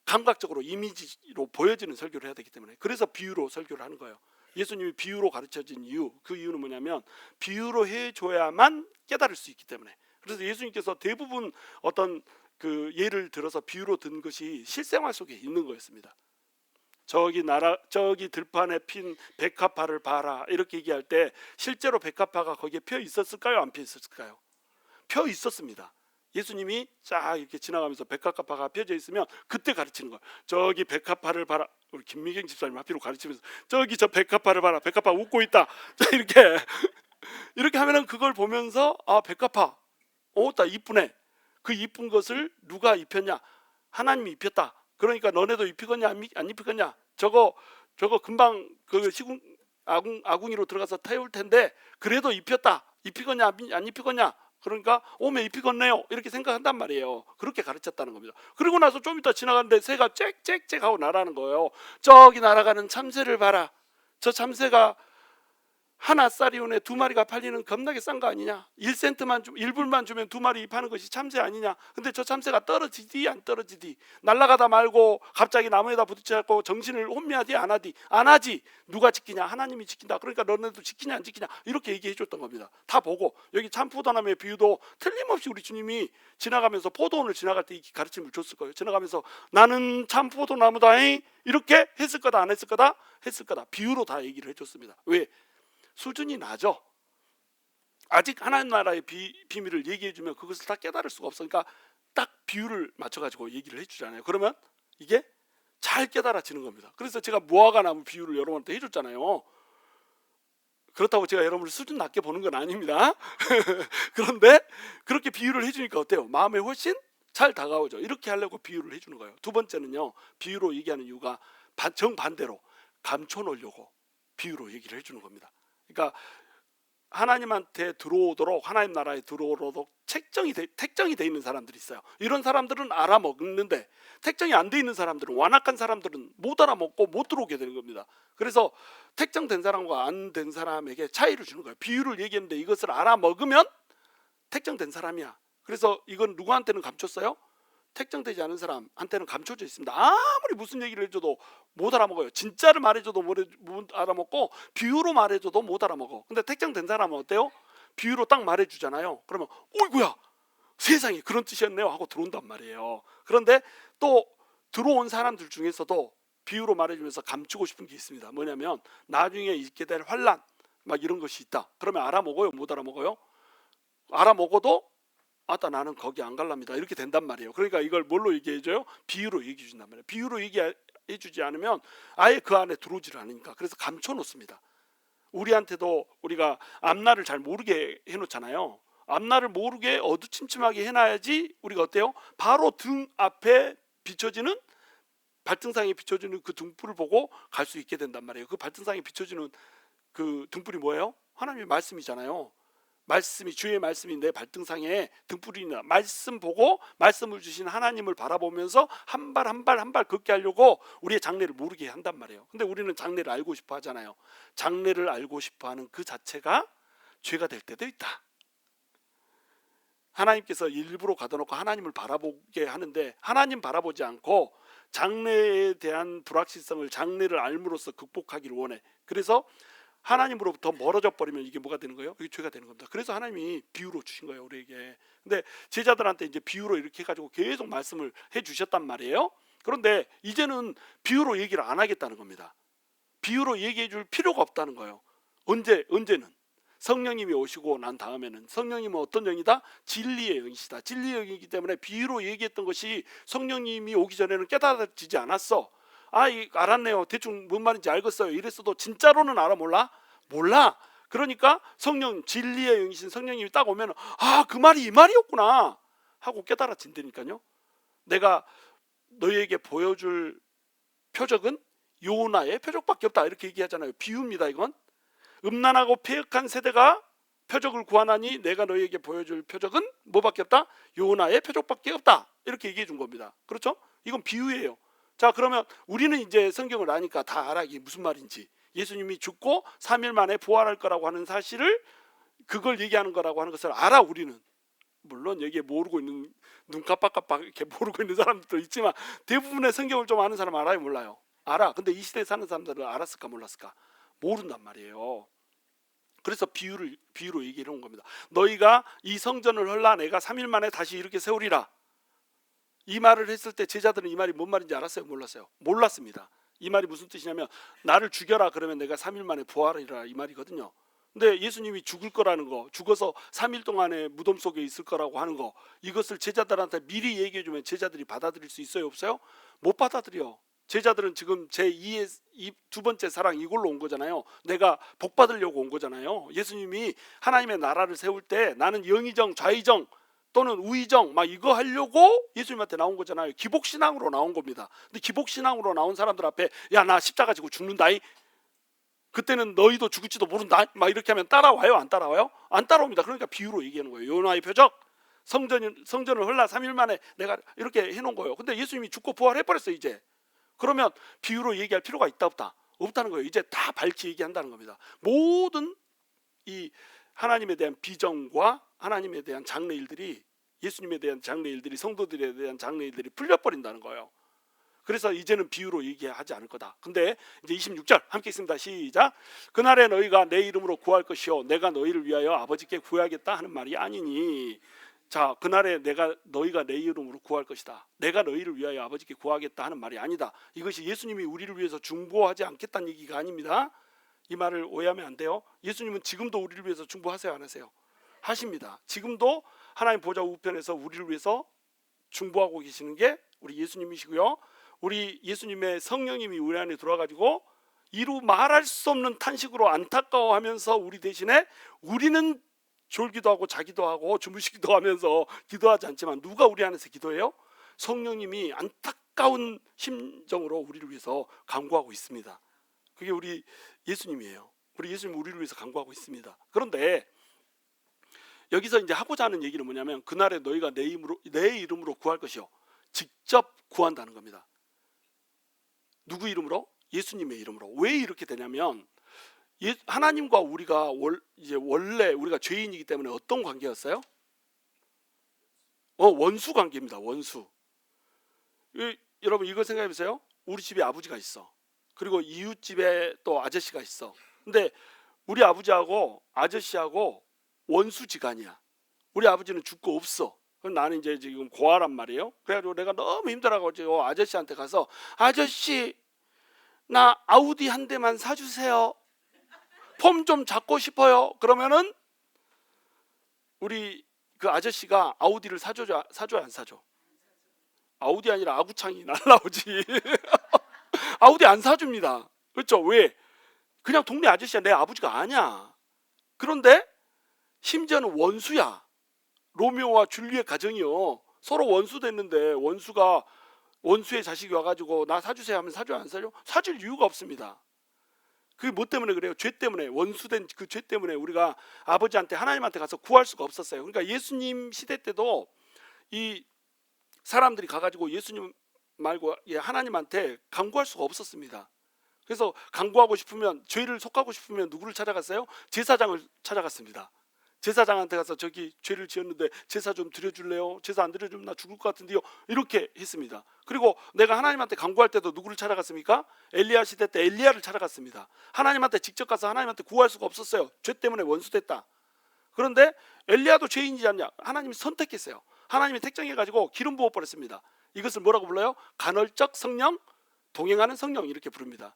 감각적으로 이미지로 보여지는 설교를 해야 되기 때문에 그래서 비유로 설교를 하는 거예요. 예수님이 비유로 가르쳐진 이유, 그 이유는 뭐냐면 비유로 해줘야만 깨달을 수 있기 때문에. 그래서 예수님께서 대부분 어떤 그 예를 들어서 비유로 든 것이 실생활 속에 있는 거였습니다. 저기 들판에 핀 백합화를 봐라 이렇게 얘기할 때 실제로 백합화가 거기에 펴 있었을까요? 안 펴 있었을까요? 펴 있었습니다. 예수님이 쫙 이렇게 지나가면서 백합화가 펴져 있으면 그때 가르치는 거예요. 저기 백합화를 봐라. 우리 김미경 집사님 앞뒤로 가르치면서 저기 저 백합화를 봐라. 백합화 웃고 있다. 이렇게 이렇게 하면은 그걸 보면서 아 백합화, 딱 이쁘네. 그 이쁜 것을 누가 입혔냐? 하나님이 입혔다. 그러니까 너네도 입히겠냐 안 입히겠냐? 저거 금방 그 시궁 아궁이로 들어가서 태울 텐데 그래도 입혔다. 입히겠냐 안 입히겠냐? 그러니까 오면 입히겠네요. 이렇게 생각한단 말이에요. 그렇게 가르쳤다는 겁니다. 그리고 나서 좀 이따 지나가는데 새가 짹짹짹 하고 날아가는 거예요. 저기 날아가는 참새를 봐라. 저 참새가 하나 쌀이온에 2마리가 팔리는 겁나게 싼 거 아니냐? 1센트만 1불만 주면 2마리 파는 것이 참새 아니냐? 근데 저 참새가 떨어지디 안 떨어지디? 날아가다 말고 갑자기 나무에다 부딪혀갖고 정신을 혼미하디 안 하디? 안 하지. 누가 지키냐? 하나님이 지킨다. 그러니까 너네도 지키냐 안 지키냐? 이렇게 얘기해 줬던 겁니다. 다 보고 여기 참포도나무의 비유도 틀림없이 우리 주님이 지나가면서 포도원을 지나갈 때 이 가르침을 줬을 거예요. 지나가면서 나는 참포도나무다잉 이렇게 했을 거다 안 했을 거다? 했을 거다. 비유로 다 얘기를 해줬습니다. 왜? 수준이 낮아. 아직 하나님 나라의 비밀을 얘기해주면 그것을 다 깨달을 수가 없으니까 딱 비유를 맞춰가지고 얘기를 해주잖아요. 그러면 이게 잘 깨달아지는 겁니다. 그래서 제가 무화과 나무 비유를 여러분한테 해줬잖아요. 그렇다고 제가 여러분을 수준 낮게 보는 건 아닙니다. 그런데 그렇게 비유를 해주니까 어때요? 마음에 훨씬 잘 다가오죠. 이렇게 하려고 비유를 해주는 거예요. 두 번째는요, 비유로 얘기하는 이유가 정반대로 감춰놓으려고 비유로 얘기를 해주는 겁니다. 그러니까 하나님한테 들어오도록, 하나님 나라에 들어오도록 택정이 돼 있는 사람들이 있어요. 이런 사람들은 알아먹는데 택정이 안 돼 있는 사람들은, 완악한 사람들은 못 알아먹고 못 들어오게 되는 겁니다. 그래서 택정된 사람과 안 된 사람에게 차이를 주는 거예요. 비유를 얘기했는데 이것을 알아먹으면 택정된 사람이야. 그래서 이건 누구한테는 감췄어요? 택정되지 않은 사람한테는 감춰져 있습니다. 아무리 무슨 얘기를 해줘도 못 알아먹어요. 진짜를 말해줘도 못 알아먹고 비유로 말해줘도 못 알아먹어. 근데 택정된 사람은 어때요? 비유로 딱 말해주잖아요. 그러면 어이구야 세상에 그런 뜻이었네요 하고 들어온단 말이에요. 그런데 또 들어온 사람들 중에서도 비유로 말해주면서 감추고 싶은 게 있습니다. 뭐냐면 나중에 있게 될 환난 막 이런 것이 있다. 그러면 알아먹어요? 못 알아먹어요? 알아먹어도 아따 나는 거기 안 갈랍니다 이렇게 된단 말이에요. 그러니까 이걸 뭘로 얘기해줘요? 비유로 얘기해 준단 말이에요. 비유로 얘기해주지 않으면 아예 그 안에 들어오지를 않으니까. 그래서 감춰놓습니다. 우리한테도 우리가 앞날을 잘 모르게 해놓잖아요. 앞날을 모르게 어두침침하게 해놔야지 우리가 어때요? 바로 등 앞에 비춰지는, 발등상에 비춰지는 그 등불을 보고 갈 수 있게 된단 말이에요. 그 발등상에 비춰지는 그 등불이 뭐예요? 하나님의 말씀이잖아요. 말씀이, 주의 말씀이 내 발등상에 등불이나, 말씀 보고 말씀을 주신 하나님을 바라보면서 한 발 한 발 한 발 걷게 하려고 우리의 장래를 모르게 한단 말이에요. 근데 우리는 장래를 알고 싶어 하잖아요. 장래를 알고 싶어 하는 그 자체가 죄가 될 때도 있다. 하나님께서 일부러 가둬놓고 하나님을 바라보게 하는데 하나님 바라보지 않고 장래에 대한 불확실성을, 장래를 알므로써 극복하기를 원해. 그래서 하나님으로부터 멀어져 버리면 이게 뭐가 되는 거예요? 이게 죄가 되는 겁니다. 그래서 하나님이 비유로 주신 거예요, 우리에게. 근데 제자들한테 이제 비유로 이렇게 해가지고 계속 말씀을 해주셨단 말이에요. 그런데 이제는 비유로 얘기를 안 하겠다는 겁니다. 비유로 얘기해 줄 필요가 없다는 거예요. 언제는? 성령님이 오시고 난 다음에는. 성령님은 어떤 영이다? 진리의 영이시다. 진리의 영이기 때문에 비유로 얘기했던 것이 성령님이 오기 전에는 깨달아지지 않았어. 알았네요. 대충 뭔 말인지 알겠어요. 이랬어도 진짜로는 알아 몰라? 몰라. 그러니까 성령, 진리의 영이신 성령님이 딱 오면 그 말이 이 말이었구나 하고 깨달아진다니까요. 내가 너희에게 보여줄 표적은 요나의 표적밖에 없다 이렇게 얘기하잖아요. 비유입니다. 이건 음란하고 패역한 세대가 표적을 구하나니 내가 너희에게 보여줄 표적은 뭐밖에 없다? 요나의 표적밖에 없다 이렇게 얘기해 준 겁니다. 그렇죠? 이건 비유예요. 자, 그러면 우리는 이제 성경을 아니까 다 알아. 이게 무슨 말인지. 예수님이 죽고 3일 만에 부활할 거라고 하는 사실을, 그걸 얘기하는 거라고 하는 것을 알아. 우리는 물론 여기에 모르고 있는 눈 깜빡깜빡 이렇게 모르고 있는 사람들도 있지만 대부분의 성경을 좀 아는 사람 알아요, 몰라요? 알아. 근데 이 시대에 사는 사람들은 알았을까 몰랐을까? 모른단 말이에요. 그래서 비유로 얘기를 한 겁니다. 너희가 이 성전을 헐라 내가 3일 만에 다시 이렇게 세우리라. 이 말을 했을 때 제자들은 이 말이 뭔 말인지 알았어요, 몰랐어요? 몰랐습니다. 이 말이 무슨 뜻이냐면 나를 죽여라 그러면 내가 3일 만에 부활하리라 이 말이거든요. 근데 예수님이 죽을 거라는 거, 죽어서 3일 동안에 무덤 속에 있을 거라고 하는 거, 이것을 제자들한테 미리 얘기해 주면 제자들이 받아들일 수 있어요, 없어요? 못 받아들여. 제자들은 지금 제2의 두 번째 사랑 이걸로 온 거잖아요. 내가 복 받으려고 온 거잖아요. 예수님이 하나님의 나라를 세울 때 나는 영의정, 좌의정 또는 우의정 막 이거 하려고 예수님한테 나온 거잖아요. 기복신앙으로 나온 겁니다. 근데 기복신앙으로 나온 사람들 앞에 야 나 십자가 지고 죽는다이, 그때는 너희도 죽을지도 모른다 막 이렇게 하면 따라와요, 안 따라와요? 안 따라옵니다. 그러니까 비유로 얘기하는 거예요. 요나의 표적, 성전을 헐라 3일 만에 내가 이렇게 해놓은 거예요. 근데 예수님이 죽고 부활해버렸어요. 이제 그러면 비유로 얘기할 필요가 있다 없다? 없다는 거예요. 이제 다 밝히 얘기한다는 겁니다. 모든 이 하나님에 대한 비전과 하나님에 대한 장래일들이, 예수님에 대한 장래일들이, 성도들에 대한 장래일들이 풀려버린다는 거예요. 그래서 이제는 비유로 얘기하지 않을 거다. 근데 이제 26절 함께 읽습니다. 시작. 그날에 너희가 내 이름으로 구할 것이요 내가 너희를 위하여 아버지께 구하겠다 하는 말이 아니니. 자, 그날에 너희가 내 이름으로 구할 것이다. 내가 너희를 위하여 아버지께 구하겠다 하는 말이 아니다. 이것이 예수님이 우리를 위해서 중보하지 않겠다는 얘기가 아닙니다. 이 말을 오해하면 안 돼요. 예수님은 지금도 우리를 위해서 중보하세요, 안 하세요? 하십니다. 지금도 하나님 보좌 우편에서 우리를 위해서 중보하고 계시는 게 우리 예수님이시고요. 우리 예수님의 성령님이 우리 안에 들어와가지고 이루 말할 수 없는 탄식으로 안타까워하면서 우리 대신에, 우리는 졸기도 하고 자기도 하고 주무시기도 하면서 기도하지 않지만 누가 우리 안에서 기도해요? 성령님이 안타까운 심정으로 우리를 위해서 간구하고 있습니다. 그게 우리 예수님이에요. 우리 예수님 우리를 위해서 간구하고 있습니다. 그런데 여기서 이제 하고자 하는 얘기는 뭐냐면 그날에 너희가 내 이름으로 구할 것이요. 직접 구한다는 겁니다. 누구 이름으로? 예수님의 이름으로. 왜 이렇게 되냐면 하나님과 우리가 원래 우리가 죄인이기 때문에 어떤 관계였어요? 원수 관계입니다. 원수. 여러분 이거 생각해 보세요. 우리 집에 아버지가 있어. 그리고 이웃집에 또 아저씨가 있어. 근데 우리 아버지하고 아저씨하고 원수지간이야. 우리 아버지는 죽고 없어. 그럼 나는 이제 지금 고아란 말이에요. 그래가지고 내가 너무 힘들어가지고 아저씨한테 가서 아저씨 나 아우디 한 대만 사주세요. 폼 좀 잡고 싶어요. 그러면은 우리 그 아저씨가 아우디를 사줘야 안 사줘? 아우디 아니라 아구창이 날라오지. 아우디 안 사줍니다. 그렇죠? 왜? 그냥 동네 아저씨야. 내 아버지가 아니야. 그런데 심지어는 원수야. 로미오와 줄리엣 가정이요. 서로 원수 됐는데 원수의 자식이 와가지고 나 사주세요 하면 사줘야 안 사줘? 사줄 이유가 없습니다. 그게 뭐 때문에 그래요? 죄 때문에, 원수된 그 죄 때문에 우리가 아버지한테, 하나님한테 가서 구할 수가 없었어요. 그러니까 예수님 시대 때도 이 사람들이 가가지고 예수님 말고 하나님한테 간구할 수가 없었습니다. 그래서 간구하고 싶으면, 죄를 속하고 싶으면 누구를 찾아갔어요? 제사장을 찾아갔습니다. 제사장한테 가서 저기 죄를 지었는데 제사 좀 드려줄래요? 제사 안 드려주면 나 죽을 것 같은데요. 이렇게 했습니다. 그리고 내가 하나님한테 간구할 때도 누구를 찾아갔습니까? 엘리야 시대 때 엘리야를 찾아갔습니다. 하나님한테 직접 가서 하나님한테 구할 수가 없었어요. 죄 때문에 원수됐다. 그런데 엘리야도 죄인이지 않냐? 하나님이 선택했어요. 하나님이 택정해가지고 기름 부어버렸습니다. 이것을 뭐라고 불러요? 간헐적 성령, 동행하는 성령 이렇게 부릅니다.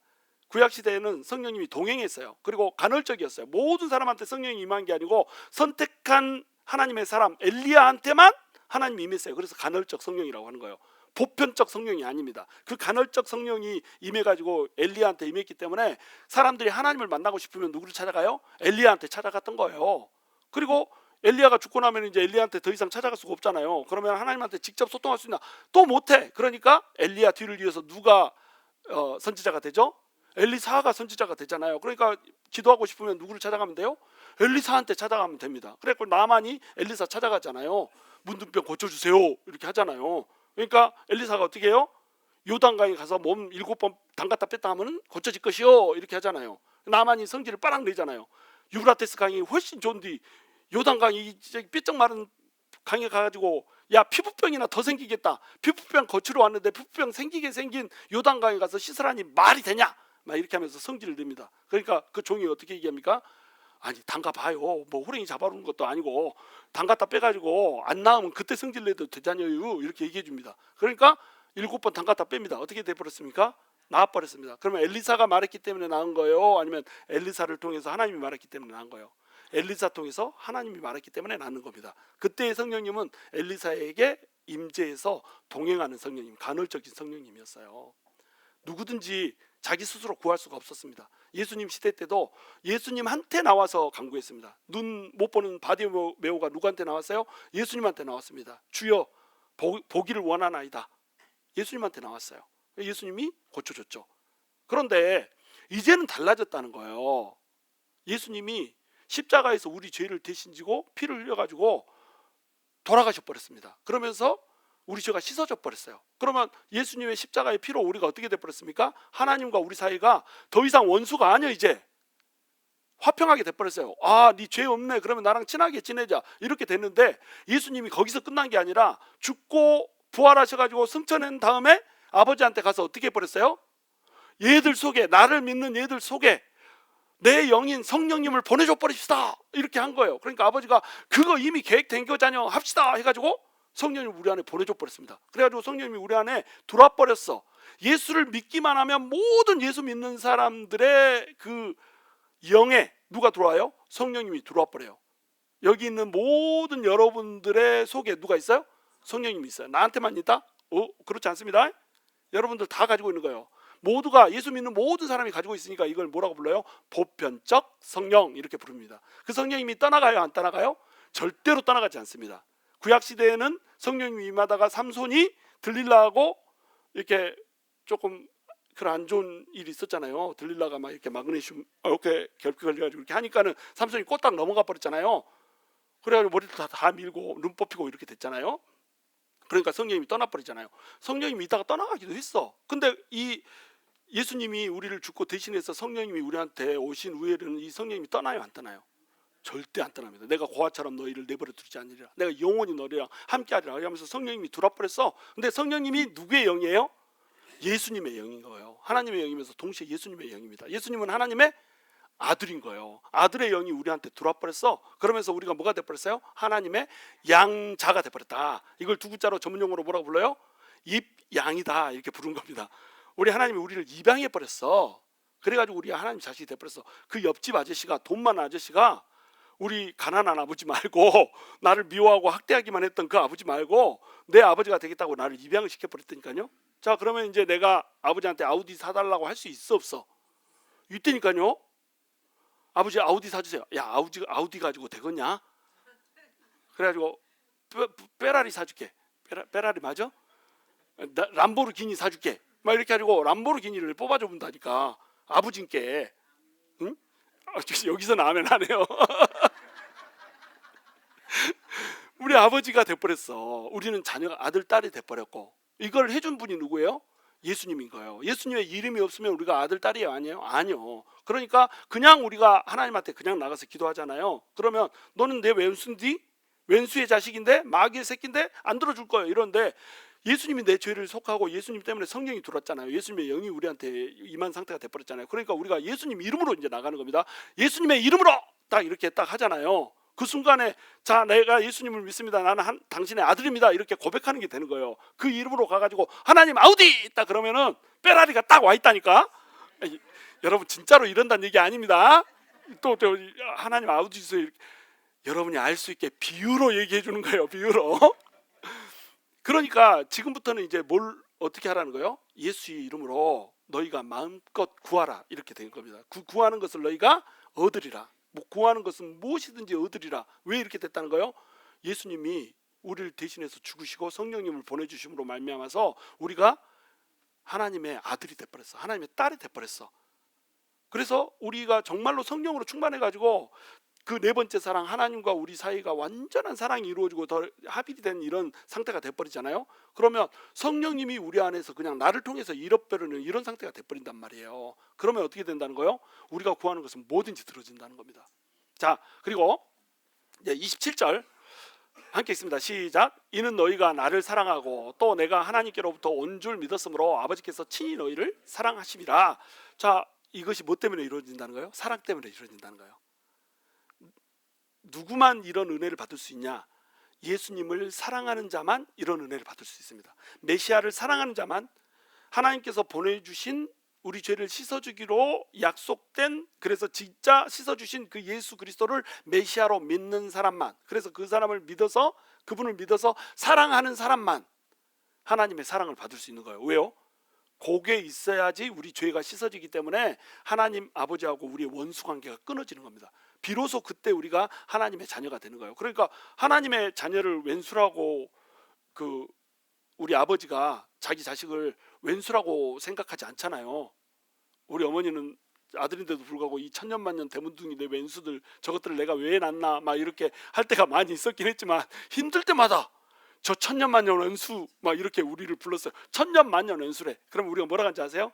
구약시대에는 성령님이 동행했어요. 그리고 간헐적이었어요. 모든 사람한테 성령이 임한 게 아니고 선택한 하나님의 사람 엘리야한테만 하나님이 임했어요. 그래서 간헐적 성령이라고 하는 거예요. 보편적 성령이 아닙니다. 그 간헐적 성령이 임해가지고 엘리야한테 임했기 때문에 사람들이 하나님을 만나고 싶으면 누구를 찾아가요? 엘리야한테 찾아갔던 거예요. 그리고 엘리야가 죽고 나면 이제 엘리야한테 더 이상 찾아갈 수가 없잖아요. 그러면 하나님한테 직접 소통할 수 있나? 또 못해. 그러니까 엘리야 뒤를 이어서 누가 선지자가 되죠? 엘리사가 선지자가 되잖아요. 그러니까 기도하고 싶으면 누구를 찾아가면 돼요? 엘리사한테 찾아가면 됩니다. 그래서 나만이 엘리사 찾아가잖아요. 문둥병 고쳐주세요 이렇게 하잖아요. 그러니까 엘리사가 어떻게 해요? 요단강에 가서 몸 7번 담갔다 뺐다 하면 고쳐질 것이요 이렇게 하잖아요. 나만이 성질을 빠락 내잖아요. 유브라테스 강이 훨씬 좋은데 요단강이 삐쩍 마른 강에 가가지고 야 피부병이나 더 생기겠다. 피부병 거치러 왔는데 피부병 생기게 생긴 요단강에 가서 씻으라니 말이 되냐? 막 이렇게 하면서 성질을 냅니다. 그러니까 그 종이 어떻게 얘기합니까? 아니 담가 봐요. 뭐 호랭이 잡아오는 것도 아니고 담갔다 빼가지고 안 나오면 그때 성질 내도 되잖아요. 이렇게 얘기해 줍니다. 그러니까 7번 담갔다 뺍니다. 어떻게 돼버렸습니까? 나와버렸습니다. 그러면 엘리사가 말했기 때문에 나은 거예요? 아니면 엘리사를 통해서 하나님이 말했기 때문에 나은 거예요? 엘리사 통해서 하나님이 말했기 때문에 낳는 겁니다. 그때의 성령님은 엘리사에게 임재해서 동행하는 성령님, 간헐적인 성령님이었어요. 누구든지 자기 스스로 구할 수가 없었습니다. 예수님 시대 때도 예수님한테 나와서 간구했습니다. 눈 못 보는 바디메오가 누구한테 나왔어요? 예수님한테 나왔습니다. 주여 보기를 원하나이다. 예수님한테 나왔어요. 예수님이 고쳐줬죠. 그런데 이제는 달라졌다는 거예요. 예수님이 십자가에서 우리 죄를 대신 지고 피를 흘려가지고 돌아가셔 버렸습니다. 그러면서 우리 죄가 씻어져 버렸어요. 그러면 예수님의 십자가의 피로 우리가 어떻게 돼 버렸습니까? 하나님과 우리 사이가 더 이상 원수가 아니야. 이제 화평하게 돼 버렸어요. 아, 네 죄 없네. 그러면 나랑 친하게 지내자. 이렇게 됐는데 예수님이 거기서 끝난 게 아니라 죽고 부활하셔가지고 승천한 다음에 아버지한테 가서 어떻게 해버렸어요? 얘들 속에, 나를 믿는 얘들 속에 내 영인 성령님을 보내줘 버립시다. 이렇게 한 거예요. 그러니까 아버지가 그거 이미 계획된 거잖여 합시다 해가지고 성령님을 우리 안에 보내줘 버렸습니다. 그래가지고 성령님이 우리 안에 들어와 버렸어. 예수를 믿기만 하면 모든 예수 믿는 사람들의 그 영에 누가 들어와요? 성령님이 들어와 버려요. 여기 있는 모든 여러분들의 속에 누가 있어요? 성령님이 있어요. 나한테만 있다? 그렇지 않습니다. 여러분들 다 가지고 있는 거예요. 모두가 예수 믿는 모든 사람이 가지고 있으니까 이걸 뭐라고 불러요? 보편적 성령 이렇게 부릅니다. 그 성령님이 떠나가요? 안 떠나가요? 절대로 떠나가지 않습니다. 구약 시대에는 성령님이 임하다가 삼손이 들릴라하고 이렇게 조금 그런 안 좋은 일이 있었잖아요. 들릴라가 막 이렇게 마그네슘 이렇게 결핍 걸려가지고 이렇게 하니까는 삼손이 꼬딱 넘어가 버렸잖아요. 그래가지고 머리를 다 밀고 눈 뽑히고 이렇게 됐잖아요. 그러니까 성령님이 떠나버리잖아요. 성령님이 이따가 떠나가기도 했어. 근데 이 예수님이 우리를 죽고 대신해서 성령님이 우리한테 오신 후에는 이 성령님이 떠나요, 안 떠나요? 절대 안 떠납니다. 내가 고아처럼 너희를 내버려 두지 않으리라. 내가 영원히 너희랑 함께하리라. 하면서 성령님이 들어버렸어. 근데 성령님이 누구의 영이에요? 예수님의 영인 거예요. 하나님의 영이면서 동시에 예수님의 영입니다. 예수님은 하나님의 아들인 거예요. 아들의 영이 우리한테 들어와 버렸어. 그러면서 우리가 뭐가 돼 버렸어요? 하나님의 양자가 돼 버렸다. 이걸 두 글자로 전문용어로 뭐라고 불러요? 입양이다. 이렇게 부른 겁니다. 우리 하나님이 우리를 입양해 버렸어. 그래가지고 우리가 하나님 자식이 돼 버렸어. 그 옆집 아저씨가, 돈 많은 아저씨가 우리 가난한 아버지 말고 나를 미워하고 학대하기만 했던 그 아버지 말고 내 아버지가 되겠다고 나를 입양을 시켜 버렸다니까요. 자, 그러면 이제 내가 아버지한테 아우디 사달라고 할 수 있어 없어? 이때니까요. 아버지 아우디 사주세요. 야, 아우디 가지고 되겠냐? 그래가지고 페라리 사줄게. 페라리 맞아? 람보르기니 사줄게. 막 이렇게 가지고 람보르기니를 뽑아줘 본다니까. 아버지께. 응? 여기서는 아멘 안 해요. 우리 아버지가 돼버렸어. 우리는 자녀가 아들 딸이 돼버렸고, 이걸 해준 분이 누구예요? 예수님인 거예요. 예수님의 이름이 없으면 우리가 아들 딸이에요? 아니에요? 아니요. 그러니까 그냥 우리가 하나님한테 그냥 나가서 기도하잖아요. 그러면 너는 내 왼수인데? 왼수의 자식인데? 마귀의 새끼인데? 안 들어줄 거예요. 이런데 예수님이 내 죄를 속하고 예수님 때문에 성령이 들어왔잖아요. 예수님의 영이 우리한테 임한 상태가 돼버렸잖아요. 그러니까 우리가 예수님 이름으로 이제 나가는 겁니다. 예수님의 이름으로 딱 이렇게 딱 하잖아요. 그 순간에 자, 내가 예수님을 믿습니다. 나는 당신의 아들입니다. 이렇게 고백하는 게 되는 거예요. 그 이름으로 가가지고 하나님 아우디 딱 그러면은 페라리가 딱 와 있다니까. 여러분 진짜로 이런다는 얘기 아닙니다. 또 하나님 아우디 주세요. 여러분이 알 수 있게 비유로 얘기해 주는 거예요. 비유로. 그러니까 지금부터는 이제 뭘 어떻게 하라는 거예요? 예수의 이름으로 너희가 마음껏 구하라 이렇게 된 겁니다. 구하는 것을 너희가 얻으리라. 뭐 구하는 것은 무엇이든지 얻으리라. 왜 이렇게 됐다는 거예요? 예수님이 우리를 대신해서 죽으시고 성령님을 보내주심으로 말미암아서 우리가 하나님의 아들이 돼버렸어. 하나님의 딸이 돼버렸어. 그래서 우리가 정말로 성령으로 충만해가지고 그 네 번째 사랑, 하나님과 우리 사이가 완전한 사랑이 이루어지고 더 합일이 된 이런 상태가 돼버리잖아요. 그러면 성령님이 우리 안에서 그냥 나를 통해서 일어버리는 이런 상태가 돼버린단 말이에요. 그러면 어떻게 된다는 거예요? 우리가 구하는 것은 뭐든지 들어진다는 겁니다. 자, 그리고 이제 27절 함께 있습니다. 시작. 이는 너희가 나를 사랑하고 또 내가 하나님께로부터 온 줄 믿었으므로 아버지께서 친히 너희를 사랑하심이라. 자, 이것이 뭐 때문에 이루어진다는 거예요? 사랑 때문에 이루어진다는 거예요. 누구만 이런 은혜를 받을 수 있냐? 예수님을 사랑하는 자만 이런 은혜를 받을 수 있습니다. 메시아를 사랑하는 자만, 하나님께서 보내주신 우리 죄를 씻어주기로 약속된, 그래서 진짜 씻어주신 그 예수 그리스도를 메시아로 믿는 사람만, 그래서 그 사람을 믿어서, 그분을 믿어서 사랑하는 사람만 하나님의 사랑을 받을 수 있는 거예요. 왜요? 그게 있어야지 우리 죄가 씻어지기 때문에 하나님 아버지하고 우리의 원수 관계가 끊어지는 겁니다. 비로소 그때 우리가 하나님의 자녀가 되는 거예요. 그러니까 하나님의 자녀를 왼수라고, 우리 아버지가 자기 자식을 왼수라고 생각하지 않잖아요. 우리 어머니는 아들인데도 불구하고 이 천년만년 대문둥이 내 왼수들 저것들을 내가 왜 낳나 막 이렇게 할 때가 많이 있었긴 했지만, 힘들 때마다 저 천년만년 왼수 막 이렇게 우리를 불렀어요. 천년만년 왼수래. 그럼 우리가 뭐라 하는지 아세요?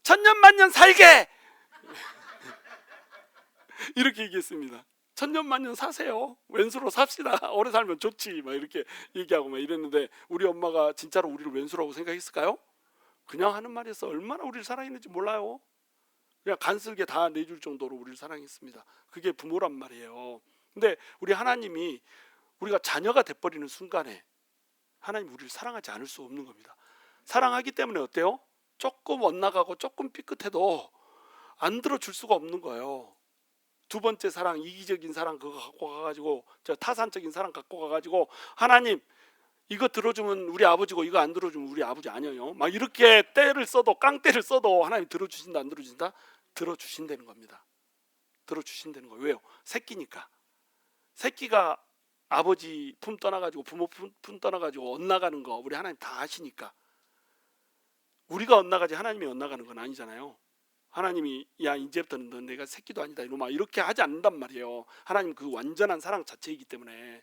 천년만년 살게 이렇게 얘기했습니다. 천년만년 사세요. 왼수로 삽시다. 오래 살면 좋지. 막 이렇게 얘기하고 막 이랬는데, 우리 엄마가 진짜로 우리를 왼수라고 생각했을까요? 그냥 하는 말에서 얼마나 우리를 사랑했는지 몰라요. 그냥 간슬게 다 내줄 정도로 우리를 사랑했습니다. 그게 부모란 말이에요. 근데 우리 하나님이 우리가 자녀가 돼버리는 순간에 하나님 우리를 사랑하지 않을 수 없는 겁니다. 사랑하기 때문에 어때요? 조금 엇나가고 조금 삐끗해도 안 들어줄 수가 없는 거예요. 두 번째 사랑, 이기적인 사랑 그거 갖고 가가지고, 저 타산적인 사랑 갖고 가가지고, 하나님 이거 들어주면 우리 아버지고 이거 안 들어주면 우리 아버지 아니에요. 막 이렇게 때를 써도, 깡때를 써도 하나님 들어주신다 안 들어주신다? 들어주신다는 겁니다. 들어주신다는 거예요. 왜요? 새끼니까. 새끼가 아버지 품 떠나가지고 부모 품 떠나가지고 엇나가는 거 우리 하나님 다 아시니까. 우리가 엇나가지 하나님이 엇나가는 건 아니잖아요. 하나님이 야 이제부터는 너 내가 새끼도 아니다 이놈아 이렇게 하지 않는단 말이에요. 하나님 그 완전한 사랑 자체이기 때문에.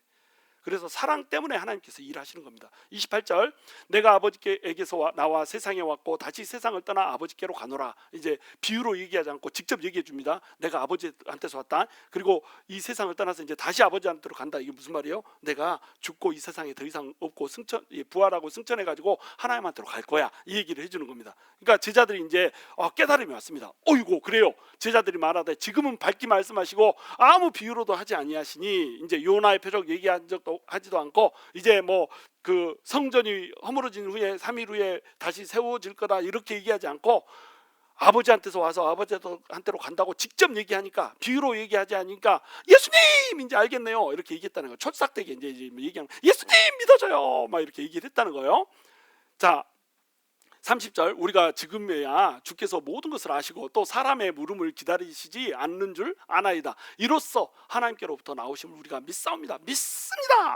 그래서 사랑 때문에 하나님께서 일하시는 겁니다. 28절, 내가 아버지께서 나와 세상에 왔고 다시 세상을 떠나 아버지께로 가노라. 이제 비유로 얘기하지 않고 직접 얘기해 줍니다. 내가 아버지한테서 왔다. 그리고 이 세상을 떠나서 이제 다시 아버지한테로 간다. 이게 무슨 말이에요? 내가 죽고 이 세상에 더 이상 없고 부활하고 승천해가지고 하나님한테로 갈 거야. 이 얘기를 해주는 겁니다. 그러니까 제자들이 이제 깨달음이 왔습니다. 어이고 그래요. 제자들이 말하되 지금은 밝게 말씀하시고 아무 비유로도 하지 아니하시니, 이제 요나의 표적 얘기한 적도 하지도 않고, 이제 뭐 그 성전이 허물어진 후에 3일 후에 다시 세워질 거다 이렇게 얘기하지 않고, 아버지한테서 와서 아버지한테로 간다고 직접 얘기하니까, 비유로 얘기하지 않으니까 예수님 이제 알겠네요 이렇게 얘기했다는 거예요. 촐싹되게 이제 얘기하는, 예수님 믿어줘요 막 이렇게 얘기를 했다는 거예요. 자, 30절, 우리가 지금에야 주께서 모든 것을 아시고 또 사람의 물음을 기다리시지 않는 줄 아나이다. 이로써 하나님께로부터 나오심을 우리가 믿습니다.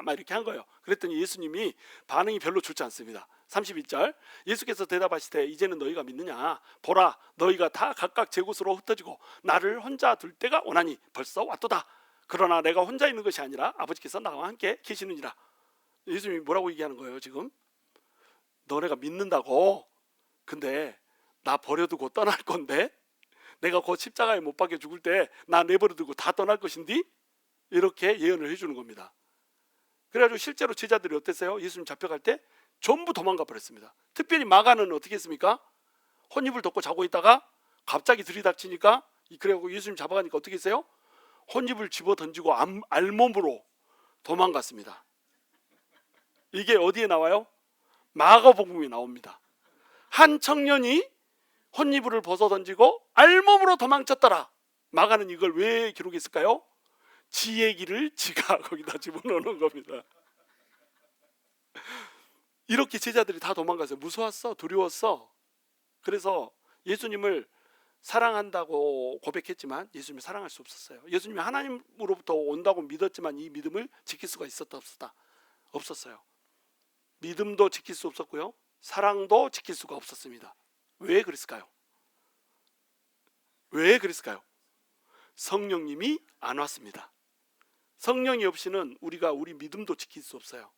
막 이렇게 한 거예요. 그랬더니 예수님이 반응이 별로 좋지 않습니다. 31절, 예수께서 대답하시되 이제는 너희가 믿느냐? 보라, 너희가 다 각각 제 곳으로 흩어지고 나를 혼자 둘 때가 오나니 벌써 왔도다. 그러나 내가 혼자 있는 것이 아니라 아버지께서 나와 함께 계시느니라. 예수님이 뭐라고 얘기하는 거예요 지금? 너네가 믿는다고? 근데 나 버려두고 떠날 건데, 내가 곧 십자가에 못 박혀 죽을 때 나 내버려두고 다 떠날 것인디? 이렇게 예언을 해주는 겁니다. 그래가지고 실제로 제자들이 어땠어요? 예수님 잡혀갈 때 전부 도망가 버렸습니다. 특별히 마가는 어떻게 했습니까? 혼입을 덮고 자고 있다가 갑자기 들이닥치니까, 그래갖고 예수님 잡아가니까 어떻게 했어요? 혼입을 집어 던지고 알몸으로 도망갔습니다. 이게 어디에 나와요? 마가복음에 나옵니다. 한 청년이 혼이불을 벗어 던지고 알몸으로 도망쳤더라. 마가는 이걸 왜 기록했을까요? 지 얘기를 지가 거기다 집어넣는 겁니다. 이렇게 제자들이 다 도망가서 무서웠어, 두려웠어. 그래서 예수님을 사랑한다고 고백했지만 예수님을 사랑할 수 없었어요. 예수님이 하나님으로부터 온다고 믿었지만 이 믿음을 지킬 수가 있었다 없었다? 없었어요. 믿음도 지킬 수 없었고요, 사랑도 지킬 수가 없었습니다. 왜 그랬을까요? 왜 그랬을까요? 성령님이 안 왔습니다. 성령이 없이는 우리가 우리 믿음도 지킬 수 없어요.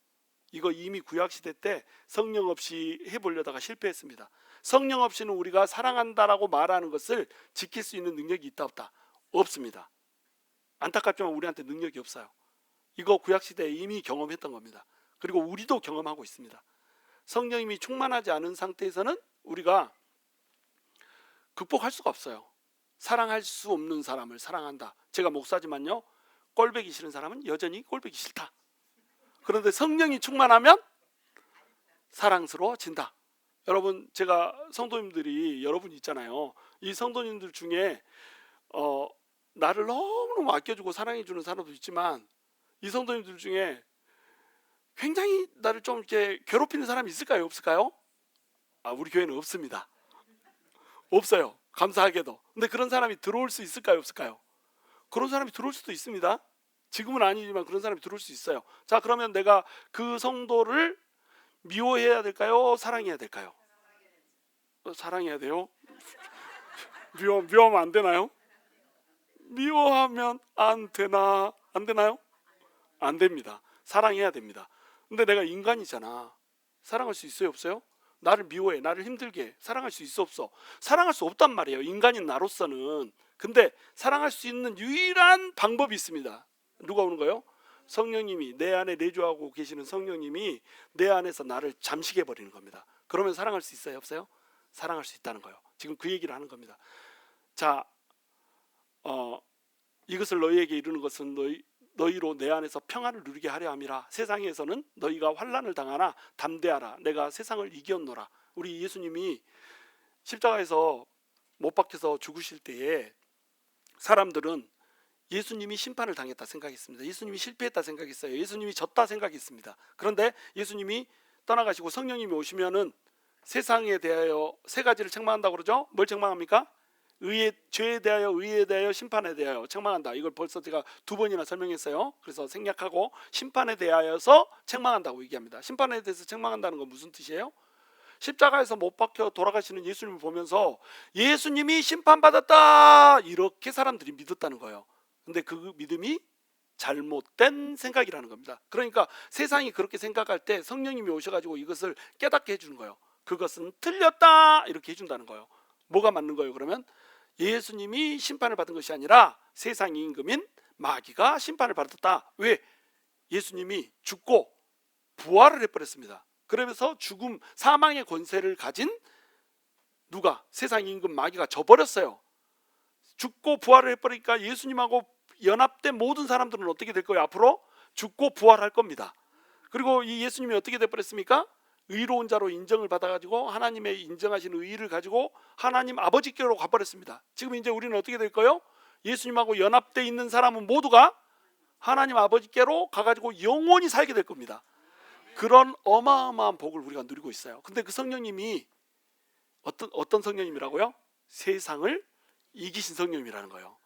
이거 이미 구약시대 때 성령 없이 해보려다가 실패했습니다. 성령 없이는 우리가 사랑한다라고 말하는 것을 지킬 수 있는 능력이 있다 없다? 없습니다. 안타깝지만 우리한테 능력이 없어요. 이거 구약시대에 이미 경험했던 겁니다. 그리고 우리도 경험하고 있습니다. 성령님이 충만하지 않은 상태에서는 우리가 극복할 수가 없어요. 사랑할 수 없는 사람을 사랑한다. 제가 목사지만요, 꼴보기 싫은 사람은 여전히 꼴보기 싫다. 그런데 성령이 충만하면 사랑스러워진다. 여러분, 제가 성도님들이 여러분 있잖아요. 이 성도님들 중에 나를 너무너무 아껴주고 사랑해주는 사람도 있지만, 이 성도님들 중에 굉장히 나를 좀 이렇게 괴롭히는 사람이 있을까요? 없을까요? 우리 교회는 없습니다. 없어요. 감사하게도. 근데 그런 사람이 들어올 수 있을까요? 없을까요? 그런 사람이 들어올 수도 있습니다. 지금은 아니지만 그런 사람이 들어올 수 있어요. 자, 그러면 내가 그 성도를 미워해야 될까요? 사랑해야 될까요? 사랑해야 돼요? 미워하면 안 되나요? 미워하면 안 되나? 안 되나요? 안 됩니다. 사랑해야 됩니다. 근데 내가 인간이잖아. 사랑할 수 있어요? 없어요? 나를 미워해, 나를 힘들게 해. 사랑할 수 있어? 없어? 사랑할 수 없단 말이에요, 인간인 나로서는. 근데 사랑할 수 있는 유일한 방법이 있습니다. 누가 오는 거예요? 성령님이, 내 안에 내주하고 계시는 성령님이 내 안에서 나를 잠식해 버리는 겁니다. 그러면 사랑할 수 있어요? 없어요? 사랑할 수 있다는 거예요. 지금 그 얘기를 하는 겁니다. 자, 이것을 너희에게 이르는 것은 너희로 내 안에서 평안을 누리게 하려 함이라. 세상에서는 너희가 환난을 당하나 담대하라. 내가 세상을 이겼노라. 우리 예수님이 십자가에서 못 박혀서 죽으실 때에 사람들은 예수님이 심판을 당했다 생각했습니다. 예수님이 실패했다 생각했어요. 예수님이 졌다 생각했습니다. 그런데 예수님이 떠나가시고 성령님이 오시면은 세상에 대하여 세 가지를 책망한다고 그러죠. 뭘 책망합니까? 죄에 대하여, 의에 대하여, 심판에 대하여 책망한다. 이걸 벌써 제가 2번이나 설명했어요. 그래서 생략하고 심판에 대하여서 책망한다고 얘기합니다. 심판에 대해서 책망한다는 건 무슨 뜻이에요? 십자가에서 못 박혀 돌아가시는 예수님을 보면서 예수님이 심판받았다, 이렇게 사람들이 믿었다는 거예요. 근데 그 믿음이 잘못된 생각이라는 겁니다. 그러니까 세상이 그렇게 생각할 때 성령님이 오셔가지고 이것을 깨닫게 해주는 거예요. 그것은 틀렸다, 이렇게 해준다는 거예요. 뭐가 맞는 거예요? 그러면 예수님이 심판을 받은 것이 아니라 세상 임금인 마귀가 심판을 받았다. 왜? 예수님이 죽고 부활을 해버렸습니다. 그러면서 죽음, 사망의 권세를 가진 누가? 세상 임금 마귀가 져버렸어요. 죽고 부활을 해버리니까 예수님하고 연합된 모든 사람들은 어떻게 될 거예요? 앞으로 죽고 부활할 겁니다. 그리고 이 예수님이 어떻게 돼버렸습니까? 의로운 자로 인정을 받아가지고 하나님의 인정하시는 의를 가지고 하나님 아버지께로 가버렸습니다. 지금 이제 우리는 어떻게 될 거예요? 예수님하고 연합되어 있는 사람은 모두가 하나님 아버지께로 가가지고 영원히 살게 될 겁니다. 그런 어마어마한 복을 우리가 누리고 있어요. 근데 그 성령님이 어떤 성령님이라고요? 세상을 이기신 성령님이라는 거예요.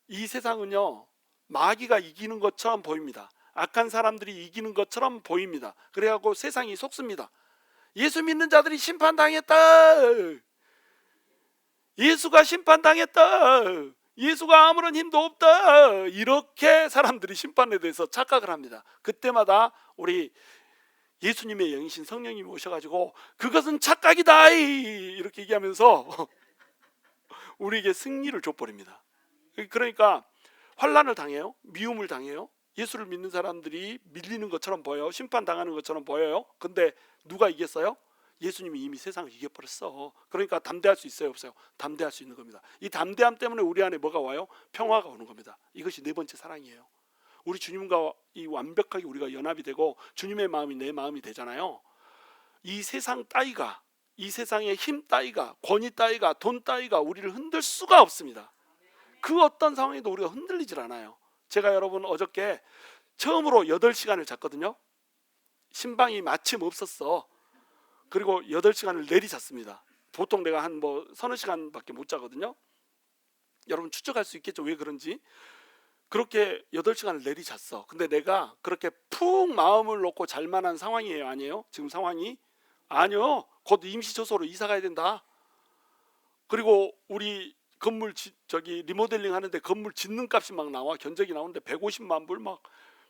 이 세상은요, 마귀가 이기는 것처럼 보입니다. 악한 사람들이 이기는 것처럼 보입니다. 그래갖고 세상이 속습니다. 예수 믿는 자들이 심판당했다, 예수가 심판당했다, 예수가 아무런 힘도 없다, 이렇게 사람들이 심판에 대해서 착각을 합니다. 그때마다 우리 예수님의 영이신 성령님이 오셔가지고 그것은 착각이다, 이렇게 얘기하면서 우리에게 승리를 줘버립니다. 그러니까 환난을 당해요, 미움을 당해요. 예수를 믿는 사람들이 밀리는 것처럼 보여요. 심판당하는 것처럼 보여요. 근데 누가 이겼어요? 예수님이 이미 세상을 이겨버렸어. 그러니까 담대할 수 있어요, 없어요? 담대할 수 있는 겁니다. 이 담대함 때문에 우리 안에 뭐가 와요? 평화가 오는 겁니다. 이것이 네 번째 사랑이에요. 우리 주님과 이 완벽하게 우리가 연합이 되고 주님의 마음이 내 마음이 되잖아요. 이 세상 따위가, 이 세상의 힘 따위가, 권위 따위가, 돈 따위가 우리를 흔들 수가 없습니다. 그 어떤 상황에도 우리가 흔들리질 않아요. 제가 여러분 어저께 처음으로 8시간을 잤거든요. 신방이 마침 없었어. 그리고 8시간을 내리 잤습니다. 보통 내가 한 서너 시간밖에 못 자거든요. 여러분 추측할 수 있겠죠, 왜 그런지. 그렇게 8시간을 내리 잤어. 근데 내가 그렇게 푹 마음을 놓고 잘 만한 상황이에요, 아니에요? 지금 상황이? 아니요, 곧 임시초소로 이사 가야 된다. 그리고 우리 건물 리모델링 하는데 건물 짓는 값이 막 나와. 견적이 나오는데 150만 불, 막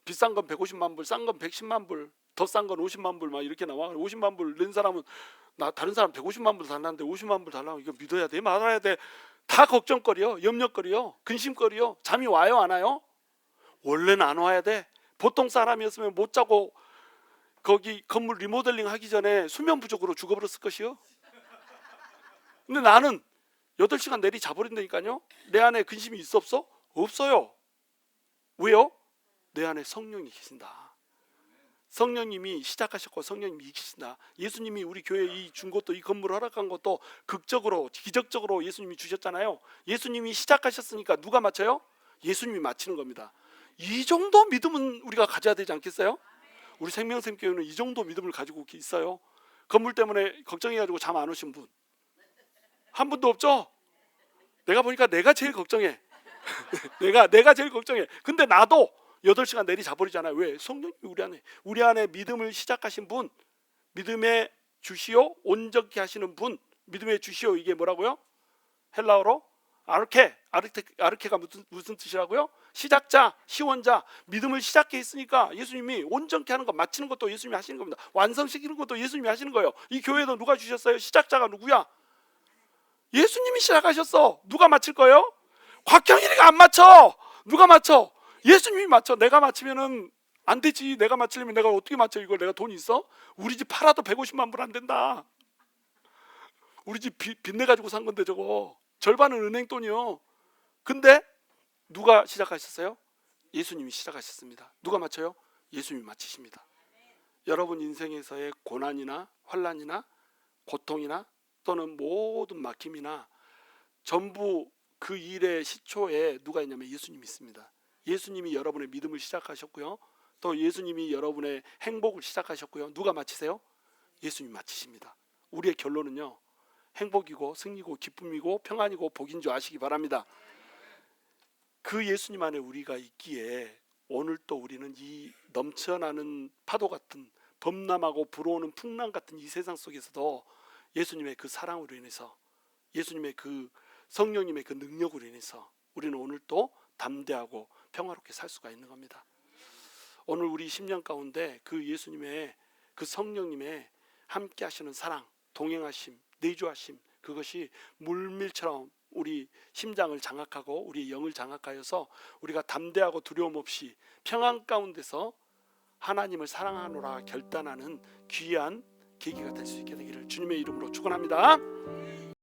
비싼 건 150만 불, 싼 건 110만 불, 더 싼 건 50만 불 막 이렇게 나와. 50만 불 낸 사람은, 나 다른 사람 150만 불 달라는데 50만 불 달라고, 이거 믿어야 돼, 말아야 돼. 다 걱정거리요, 염려거리요, 근심거리요. 잠이 와요, 안 와요? 원래는 안 와야 돼. 보통 사람이었으면 못 자고 거기 건물 리모델링 하기 전에 수면 부족으로 죽어버렸을 것이요. 근데 나는 8시간 내리 자버린다니까요. 내 안에 근심이 있어 없어? 없어요. 왜요? 내 안에 성령이 계신다. 성령님이 시작하셨고 성령님이 이기신다. 예수님이 우리 교회 준 것도, 이 건물을 허락한 것도 극적으로 기적적으로 예수님이 주셨잖아요. 예수님이 시작하셨으니까 누가 마쳐요? 예수님이 마치는 겁니다. 이 정도 믿음은 우리가 가져야 되지 않겠어요? 우리 생명샘교회는 이 정도 믿음을 가지고 있어요. 건물 때문에 걱정해가지고 잠 안 오신 분 한 분도 없죠? 내가 보니까 내가 제일 걱정해. 내가 제일 걱정해. 근데 나도 8시간 내리 자버리잖아요. 왜? 성령님이 우리 안에 믿음을 시작하신 분, 믿음의 주시오, 온전케 하시는 분, 믿음의 주시오, 이게 뭐라고요? 헬라어로 아르케가 무슨 뜻이라고요? 시작자, 시원자. 믿음을 시작해 있으니까 예수님이 온전케 하는 것, 마치는 것도 예수님이 하시는 겁니다. 완성시키는 것도 예수님이 하시는 거예요. 이 교회도 누가 주셨어요? 시작자가 누구야? 예수님이 시작하셨어. 누가 마칠 거예요? 곽형일이가 안 맞춰. 누가 맞춰? 예수님이 맞춰. 내가 맞추면은 안 되지. 내가 맞추려면 내가 어떻게 맞춰? 이걸 내가 돈 있어? 우리 집 팔아도 150만 불 안 된다. 우리 집 빚내 가지고 산 건데 저거 절반은 은행 돈이요. 근데 누가 시작하셨어요? 예수님이 시작하셨습니다. 누가 맞춰요? 예수님이 마치십니다. 여러분 인생에서의 고난이나 환난이나 고통이나 또는 모든 막힘이나 전부 그 일의 시초에 누가 있냐면 예수님이 있습니다. 예수님이 여러분의 믿음을 시작하셨고요. 또 예수님이 여러분의 행복을 시작하셨고요. 누가 마치세요? 예수님이 마치십니다. 우리의 결론은요, 행복이고 승리고 기쁨이고 평안이고 복인 줄 아시기 바랍니다. 그 예수님 안에 우리가 있기에 오늘 또 우리는 이 넘쳐나는 파도 같은 범람하고 불어오는 풍랑 같은 이 세상 속에서도 예수님의 그 사랑으로 인해서, 예수님의 그 성령님의 그 능력으로 인해서 우리는 오늘 또 담대하고 평화롭게 살 수가 있는 겁니다. 오늘 우리 10년 가운데 그 예수님의 그 성령님의 함께 하시는 사랑, 동행하심, 내주하심, 그것이 물밀처럼 우리 심장을 장악하고 우리 영을 장악하여서 우리가 담대하고 두려움 없이 평안 가운데서 하나님을 사랑하노라 결단하는 귀한 계기가 될 수 있게 되기를 주님의 이름으로 축원합니다.